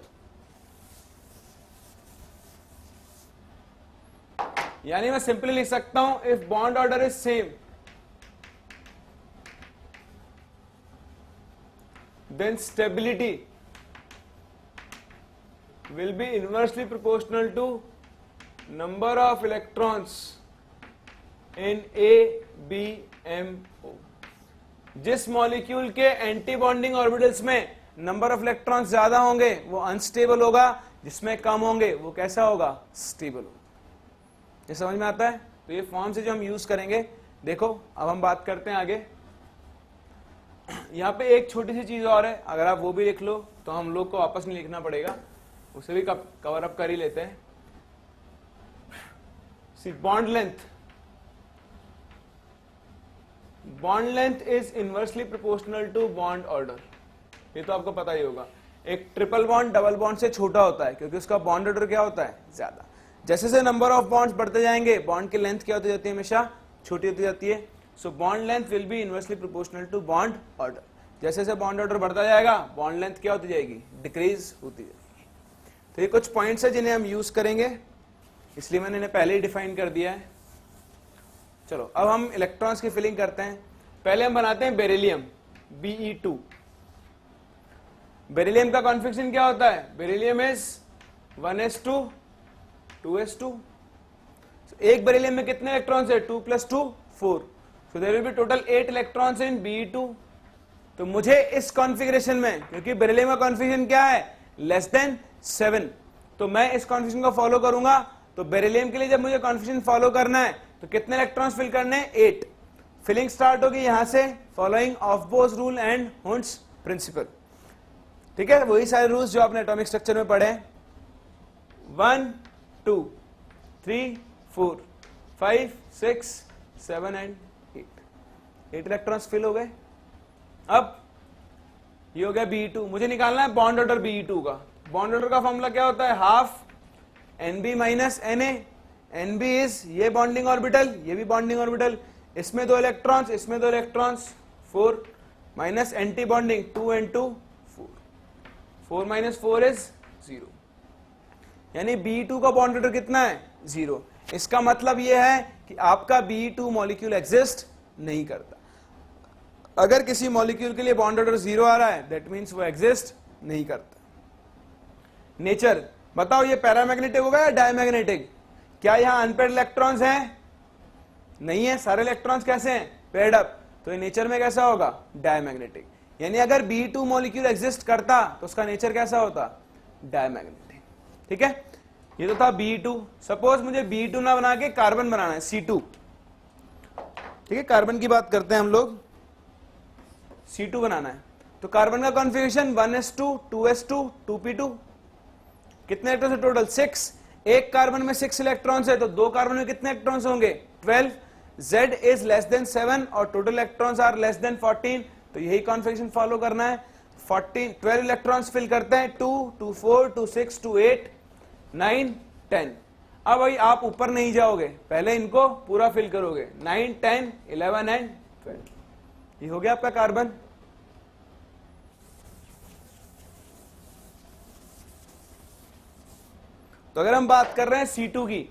यानी मैं simply लिख सकता हूं, if bond order is same then stability will be inversely proportional to number of electrons in ABMO। जिस molecule के anti bonding orbitals में number of electrons ज्यादा होंगे वो अनस्टेबल होगा, जिसमें कम होंगे वो कैसा होगा? स्टेबल होगा। ये समझ में आता है? तो ये फॉर्म से जो हम यूज करेंगे, देखो अब हम बात करते हैं आगे। यहाँ पे एक छोटी सी चीज और है, अगर आप वो भी लिख लो तो हम लोग को वापस नहीं लिखना पड़ेगा, उसे भी कवर अप कर ही लेते हैं। See bond length is inversely proportional to bond order. ये तो आपको पता ही होगा। एक ट्रिपल बॉन्ड डबल बॉन्ड से छोटा होता है क्योंकि उसका बॉन्ड ऑर्डर क्या होता है? ज्यादा। जैसे जैसे नंबर ऑफ बॉन्ड्स बढ़ते जाएंगे बॉन्ड की लेंथ क्या होती जाती है? हमेशा छोटी होती जाती है। So bond length will be inversely proportional to bond order. जैसे जैसे बॉन्ड ऑर्डर बढ़ता जाएगा बॉन्ड लेंथ क्या होती जाएगी? डिक्रीज होती जाएगी। तो ये कुछ पॉइंट्स है जिन्हें हम यूज करेंगे इसलिए मैंने इन्हें पहले ही डिफाइन कर दिया है। चलो अब हम इलेक्ट्रॉन्स की फिलिंग करते हैं। पहले हम बनाते हैं बेरिलियम Be2। बेरिलियम का कॉन्फिगरेशन क्या होता है? Beryllium is 1s2 2s2। एक बेरिलियम में कितने इलेक्ट्रॉन्स है? 2 + 2 4। So there will be total 8 electrons in Be2। तो मुझे इस कॉन्फ़िगरेशन में, क्योंकि बेरिलियम का कॉन्फ़िगरेशन क्या है? <7, तो मैं इस कॉन्फ़िगरेशन को फॉलो करूंगा। तो बेरिलियम के लिए जब मुझे कॉन्फ़िगरेशन फॉलो करना है तो कितने इलेक्ट्रॉन्स फिल करने हैं? 8। फिलिंग स्टार्ट होगी यहां से, following Aufbau rule and Hund's principle. ठीक है, वही सारे रूल्स जो आपने एटॉमिक स्ट्रक्चर में पढ़े हैं। 1 2 3 4 5 6 7 एंड 8 इलेक्ट्रॉन्स फिल हो गए। अब ये हो गया Be2। मुझे निकालना है बॉन्ड ऑर्डर Be2 का। बॉन्ड ऑर्डर का फॉर्मूला क्या होता है? Half Nb minus Na। Nb is ये बॉन्डिंग ऑर्बिटल, ये भी बॉन्डिंग ऑर्बिटल, इसमें 2 इलेक्ट्रॉन्स, इसमें 2 electrons, 4 minus anti bonding 2 and 2 4। 4 - 4 is 0। यानी Be2 का बॉन्ड ऑर्डर कितना है? 0। इसका मतलब यह है कि आपका Be2 मॉलिक्यूल एग्जिस्ट नहीं करता। अगर किसी मॉलिक्यूल के लिए बॉन्ड ऑर्डर 0 आ रहा है, दैट मीन्स वो एग्जिस्ट नहीं करता। नेचर बताओ, ये पैरामैग्नेटिक होगा या डायमैग्नेटिक? क्या यहां अनपेयर्ड इलेक्ट्रॉन्स हैं? नहीं है, सारे इलेक्ट्रॉन्स कैसे हैं? Paired up. तो ये नेचर में कैसा होगा? डायमैग्नेटिक। यानी अगर Be2 मॉलिक्यूल एग्जिस्ट करता तो उसका नेचर कैसा होता? डायमैग्नेटिक। ठीक है, ये तो था Be2। सपोज मुझे Be2 ना बना के कार्बन बनाना है, C2। ठीक है, कार्बन की बात करते हैं हम लोग। C2 बनाना है तो कार्बन का कॉन्फ़िगरेशन 1s2 2s2 2p2। कितने इलेक्ट्रॉन्स है टोटल? 6। एक कार्बन में 6 इलेक्ट्रॉन्स है तो 2 कार्बन में कितने इलेक्ट्रॉन्स होंगे? 12। Z इज <7 और टोटल इलेक्ट्रॉन्स आर <14। तो यही कॉन्फ़िगरेशन फॉलो करना है। 12 इलेक्ट्रॉन्स फिल करते हैं, 2 2 4 2 6 2 8 9 10। अब भाई आप ऊपर नहीं जाओगे, पहले इनको पूरा फिल करोगे। 9 10 11 एंड 12। ये हो गया आपका कार्बन। तो अगर हम बात कर रहे हैं C2 की,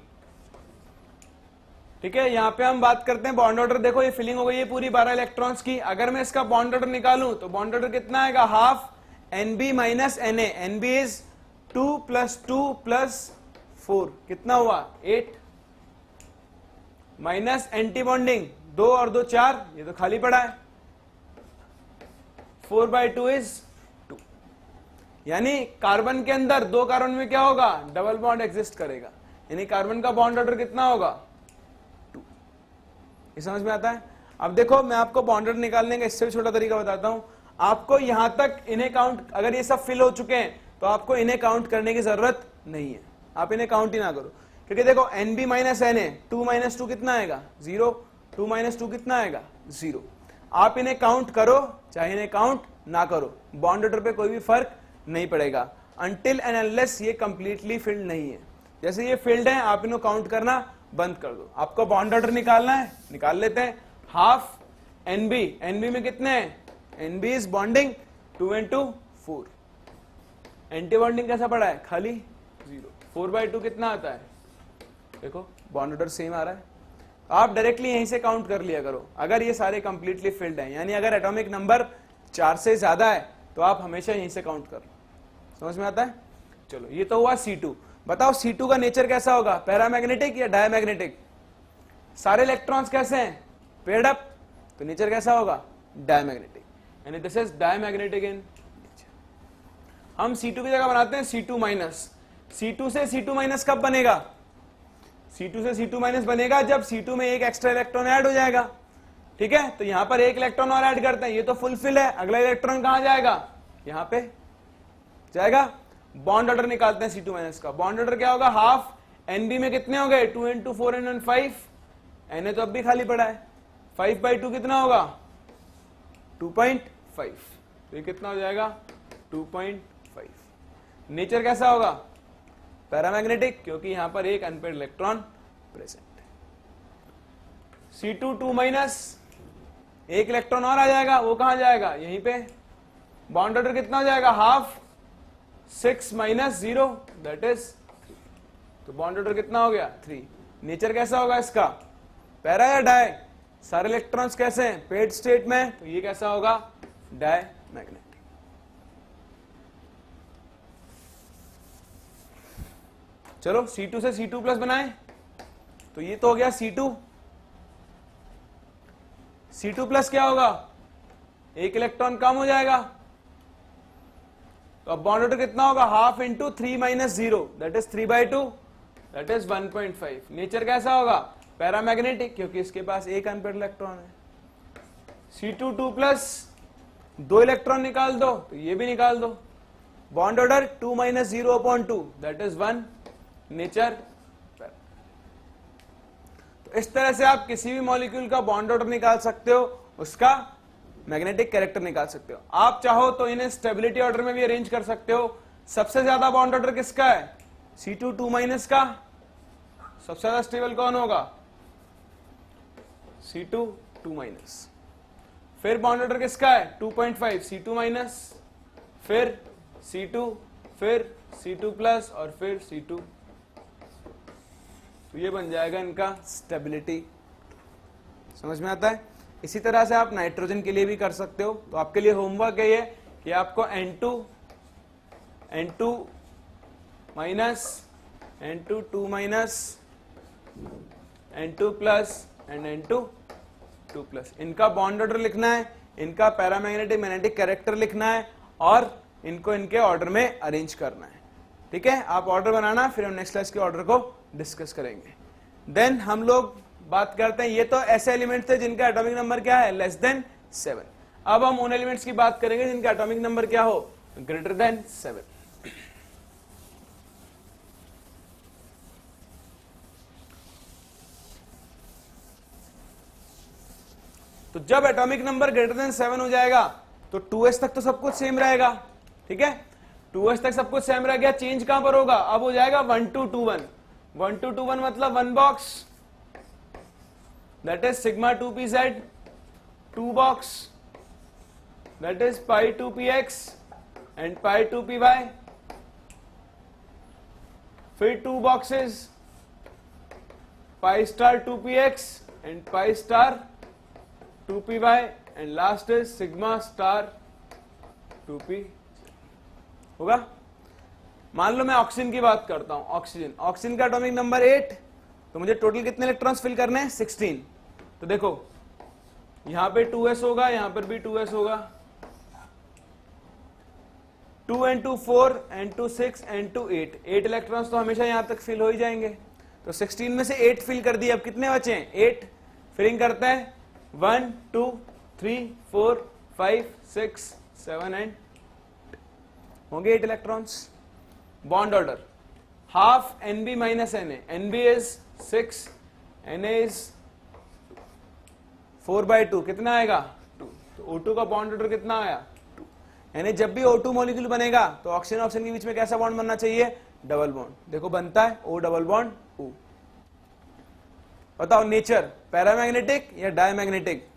ठीक है, यहां पे हम बात करते हैं बॉन्ड ऑर्डर। देखो ये फिलिंग हो गई है पूरी 12 इलेक्ट्रॉन्स की। अगर मैं इसका बॉन्ड ऑर्डर निकालूं तो बॉन्ड ऑर्डर कितना आएगा? Half Nb minus Na। Nb is 2 + 2 + 4, कितना हुआ? 8। माइनस एंटी बॉन्डिंग 2 और 2 4, ये तो खाली पड़ा है। 4/2 इज 2। यानी कार्बन के अंदर 2 कार्बन में क्या होगा? डबल बॉन्ड एग्जिस्ट करेगा। यानी कार्बन का बॉन्ड ऑर्डर कितना होगा? 2। ये समझ में आता है? अब देखो मैं आपको बॉन्ड ऑर्डर निकालने का इससे भी छोटा तरीका बताता हूं। आपको यहां तक इन्हें काउंट, अगर ये सब फिल हो चुके हैं तो आपको इन्हें काउंट करने की जरूरत नहीं है। आप इन्हें काउंट ही ना करो, क्योंकि देखो Nb माइनस Na, 2 - 2 कितना आएगा? 0। 2 - 2 कितना आएगा? 0। आप इन्हें काउंट करो चाहे इन्हें काउंट ना करो, बॉन्ड ऑर्डर पे कोई भी फर्क नहीं पड़ेगा, अनटिल एंड अनलेस ये कंप्लीटली फिल्ड नहीं है। जैसे ये फिल्ड है, आप इन्हें काउंट करना बंद कर दो। आपको बॉन्ड ऑर्डर निकालना है, निकाल लेते हैं। हाफ Nb में कितने हैं? Nb is bonding 2 and 2 4। Anti bonding कैसा पड़ा है? खाली 0। 4/2 कितना आता है? देखो बॉन्ड ऑर्डर सेम आ रहा है। आप डायरेक्टली यहीं से काउंट कर लिया करो अगर ये सारे कंप्लीटली फिल्ड हैं। यानी अगर एटॉमिक नंबर 4 से ज्यादा है तो आप हमेशा यहीं से काउंट कर लो। समझ में आता है? चलो ये तो हुआ C2। बताओ C2 का नेचर कैसा होगा? पैरामैग्नेटिक या डायमैग्नेटिक? सारे इलेक्ट्रॉन्स कैसे हैं? Paired up. तो नेचर कैसा होगा? डायमैग्नेटिक। यानी this is diamagnetic in nature. हम C2 की जगह बनाते हैं C2 माइनस। C2 से C2 माइनस कब बनेगा? C2 से C2 माइनस बनेगा जब C2 में एक एक्स्ट्रा इलेक्ट्रॉन ऐड हो जाएगा। ठीक है, तो यहां पर एक इलेक्ट्रॉन और ऐड करते हैं, ये तो फुलफिल है। अगला इलेक्ट्रॉन कहां जाएगा? यहां पे जाएगा। बॉन्ड ऑर्डर निकालते हैं C2 माइनस का। बॉन्ड ऑर्डर क्या होगा? हाफ Nb में कितने हो गए? 2 and 2 4 and 5। Na तो अब भी खाली पड़ा है। 5/2 कितना होगा? 2.5। तो ये कितना हो जाएगा? 2.5। नेचर कैसा होगा? पैरामैग्नेटिक, क्योंकि यहां पर एक अनपेयर्ड इलेक्ट्रॉन प्रेजेंट है। C2 2 माइनस, एक इलेक्ट्रॉन और आ जाएगा, वो कहां जाएगा? यहीं पे। बॉन्ड ऑर्डर कितना हो जाएगा? Half 6 - 0 that is 3। तो बॉन्ड ऑर्डर कितना हो गया 3। नेचर कैसा होगा इसका, पैरा या डाई, सारे इलेक्ट्रॉन्स कैसे हैं पेड स्टेट में, तो ये कैसा होगा डाई मैग्नेटिक। चलो C2 से C2 प्लस बनाए, तो ये तो हो गया C2। C2 प्लस क्या होगा, एक इलेक्ट्रॉन कम हो जाएगा, तो अब बॉन्ड ऑर्डर कितना होगा half into 3 minus 0 that is 3/2 that is 1.5। Nature कैसा होगा पैरामैग्नेटिक, क्योंकि इसके पास एक अनपेड इलेक्ट्रॉन है। C2 2 प्लस, 2 इलेक्ट्रॉन निकाल दो तो ये भी निकाल दो, bond order 2 minus 0/2 that is 1। Nature, तो इस तरह से आप किसी भी मॉलिक्यूल का बॉन्ड ऑर्डर निकाल सकते हो, उसका मैग्नेटिक कैरेक्टर निकाल सकते हो। आप चाहो तो इन्हें स्टेबिलिटी ऑर्डर में भी अरेंज कर सकते हो। सबसे ज्यादा बॉन्ड ऑर्डर किसका है, C2 2 माइनस का। सबसे ज्यादा स्टेबल कौन होगा, C2 2 माइनस। फिर बॉन्ड ऑर्डर किसका है 2.5 C2 माइनस, फिर C2, फिर C2 प्लस और फिर C2। तो ये बन जाएगा इनका स्टेबिलिटी। समझ में आता है। इसी तरह से आप नाइट्रोजन के लिए भी कर सकते हो। तो आपके लिए होमवर्क है ये कि आपको N2 minus, N2 2 minus, N2 plus and N2 2 plus, इनका बॉन्ड ऑर्डर लिखना है, इनका पैरामैग्नेटिक मैग्नेटिक कैरेक्टर लिखना है और इनको इनके ऑर्डर में अरेंज करना है। ठीक है, आप ऑर्डर बनाना, फिर हम नेक्स्ट क्लास के ऑर्डर को डिस्कस करेंगे। देन हम लोग बात करते हैं, ये तो ऐसे एलिमेंट्स थे जिनका एटॉमिक नंबर क्या है लेस देन 7। अब हम उन एलिमेंट्स की बात करेंगे जिनका एटॉमिक नंबर क्या हो ग्रेटर देन 7। तो जब एटॉमिक नंबर ग्रेटर देन 7 हो जाएगा तो 2s तक तो सब कुछ सेम रहेगा। ठीक है, 2s तक सब कुछ सेम रह गया, चेंज कहां पर होगा, अब हो जाएगा 1 to 2 1। 1 to 2 1 मतलब 1 box that is sigma 2pz, 2 box that is pi 2px and pi 2py, फिर 2 boxes pi star 2px and pi star 2py and last is sigma star 2p होगा। मान लो मैं ऑक्सीजन की बात करता हूं, ऑक्सीजन का एटॉमिक नंबर 8, तो मुझे टोटल कितने इलेक्ट्रॉन्स फिल करने हैं 16। तो देखो यहां पे 2s होगा, यहां पर भी 2s होगा, 2 into 4 into 6 into 8, 8 इलेक्ट्रॉन्स तो हमेशा यहां तक फिल हो ही जाएंगे। तो 16 में से 8 फिल कर दिए, अब कितने बचे हैं 8। फिलिंग करते हैं 1 2 3 4 5 6 7 एंड होंगे 8 electrons. Bond order half NB minus Na, NB is 6, Na is 4/2, कितना आएगा 2। तो O2 का बॉन्ड ऑर्डर कितना आया 2। यानी जब भी O2 मॉलिक्यूल बनेगा तो ऑक्सीजन ऑक्सीजन के बीच में कैसा बॉन्ड बनना चाहिए, डबल बॉन्ड। देखो बनता है O डबल बॉन्ड O। बताओ नेचर पैरामैग्नेटिक या डायमैग्नेटिक,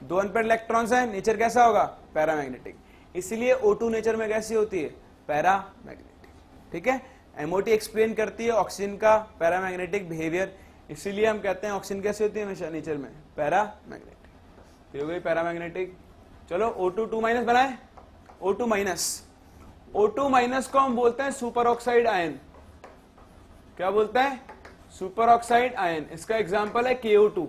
2 अनपेड इलेक्ट्रॉन्स हैं, नेचर कैसा होगा पैरामैग्नेटिक। इसलिए O2 नेचर में कैसी होती है पैरामैग्नेटिक। ठीक है, MOT एक्सप्लेन करती है ऑक्सीजन का पैरामैग्नेटिक बिहेवियर, इसीलिए हम कहते हैं ऑक्सीजन कैसे होती है हमेशा नेचर में पैरामैग्नेटिक। तो हो गई पैरामैग्नेटिक। चलो O2 2 माइनस बनाए, O2 माइनस को हम बोलते हैं सुपर ऑक्साइड आयन। क्या बोलते हैं सुपर ऑक्साइड आयन, इसका एग्जांपल है KO2।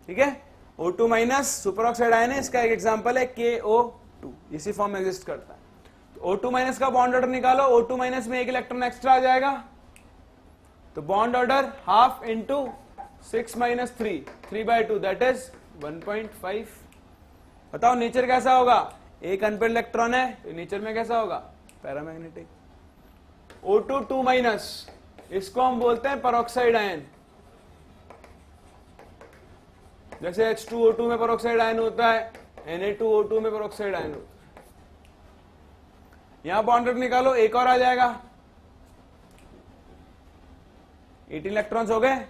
ठीक है, O2 minus super oxide ion है, इसका एक एग्जांपल है KO2, इसी फॉर्म में एग्जिस्ट करता है। तो O2 माइनस का बॉन्ड ऑर्डर निकालो, O2 माइनस में एक इलेक्ट्रॉन एक्स्ट्रा आ जाएगा, तो bond order half into 6 minus 3, 3/2 that is 1.5। बताओ नेचर कैसा होगा, एक अनपेड इलेक्ट्रॉन है तो नेचर में कैसा होगा पैरामैग्नेटिक। O2 2 माइनस, इसको हम बोलते हैं परऑक्साइड आयन। जैसे H2O2 में परऑक्साइड आयन होता है, Na2O2 में परऑक्साइड आयन होता है। यहां बॉन्ड ऑर्डर निकालो, एक और आ जाएगा, 18 इलेक्ट्रॉन्स हो गए,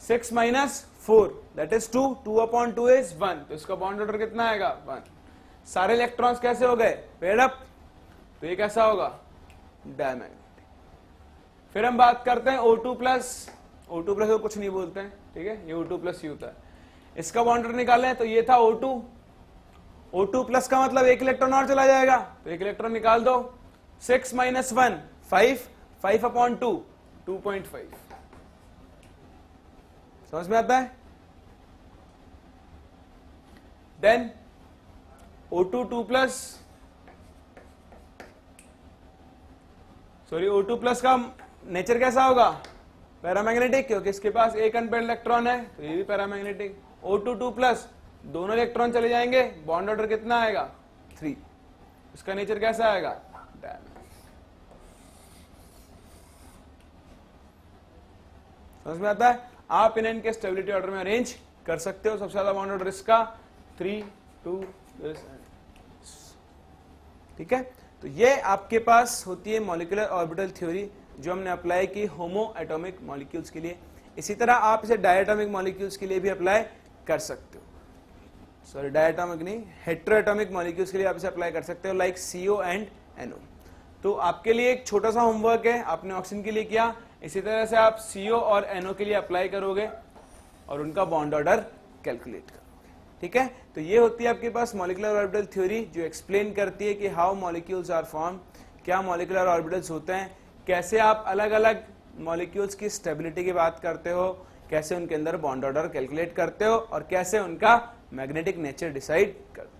6 माइनस 4 दैट इज 2, 2/2 इज 1, तो इसका बॉन्ड ऑर्डर कितना आएगा 1। सारे इलेक्ट्रॉन्स कैसे हो गए पेड अप, तो ये कैसा होगा डायमैग्नेटिक। फिर हम बात करते हैं O2 प्लस। O2 प्लस को कुछ नहीं बोलते हैं, ठीक है, ये O2 प्लस ही होता है। इसका बॉन्ड ऑर्डर निकाले तो ये था O2। O2 प्लस का मतलब एक इलेक्ट्रॉन और चला जाएगा, तो एक इलेक्ट्रॉन निकाल दो। 6 - 1 5, 5/2 2.5। समझ में आता है? Then O2 2 plus, sorry O2 plus का नेचर कैसा होगा? पैरामैग्नेटिक, क्योंकि इसके पास एक अनपेयर्ड इलेक्ट्रॉन है, तो ये भी पैरामैग्नेटिक। O2 2 प्लस, दोनों इलेक्ट्रॉन चले जाएंगे, बॉन्ड ऑर्डर कितना आएगा? 3। इसका नेचर कैसा आएगा? डायमैग्नेटिक। समझ में आता है? आप इन्हें इनके स्टेबिलिटी ऑर्डर में अरेंज कर सकते हो। सबसे ज्यादा बॉन्ड ऑर्डर इसका 3 2 this, ठीक है। तो ये आपके पास होती है मॉलिक्यूलर ऑर्बिटल थ्योरी, जो हमने अप्लाई की होमो एटॉमिक मॉलिक्यूल्स के लिए। इसी तरह आप इसे डायटोमिक मॉलिक्यूल्स के लिए भी अप्लाई कर सकते हो। सॉरी, डायटोमिक नहीं, हेट्रोएटॉमिक मॉलिक्यूल्स के लिए आप इसे अप्लाई कर सकते हो, लाइक CO एंड NO। तो आपके लिए एक छोटा सा होमवर्क है, आपने ऑक्सीजन के लिए किया, इसी तरह से आप CO और NO के लिए अप्लाई करोगे और उनका बॉन्ड ऑर्डर कैलकुलेट करोगे, ठीक है। तो ये होती है आपके पास मॉलिक्यूलर ऑर्बिटल थ्योरी, जो एक्सप्लेन करती है कि हाउ मॉलिक्यूल्स आर फॉर्म, क्या मॉलिक्यूलर ऑर्बिटल्स होते हैं, कैसे आप अलग अलग मॉलिक्यूल्स की स्टेबिलिटी की बात करते हो, कैसे उनके अंदर बॉन्ड ऑर्डर कैलकुलेट करते हो, और कैसे उनका मैग्नेटिक नेचर डिसाइड करते हो।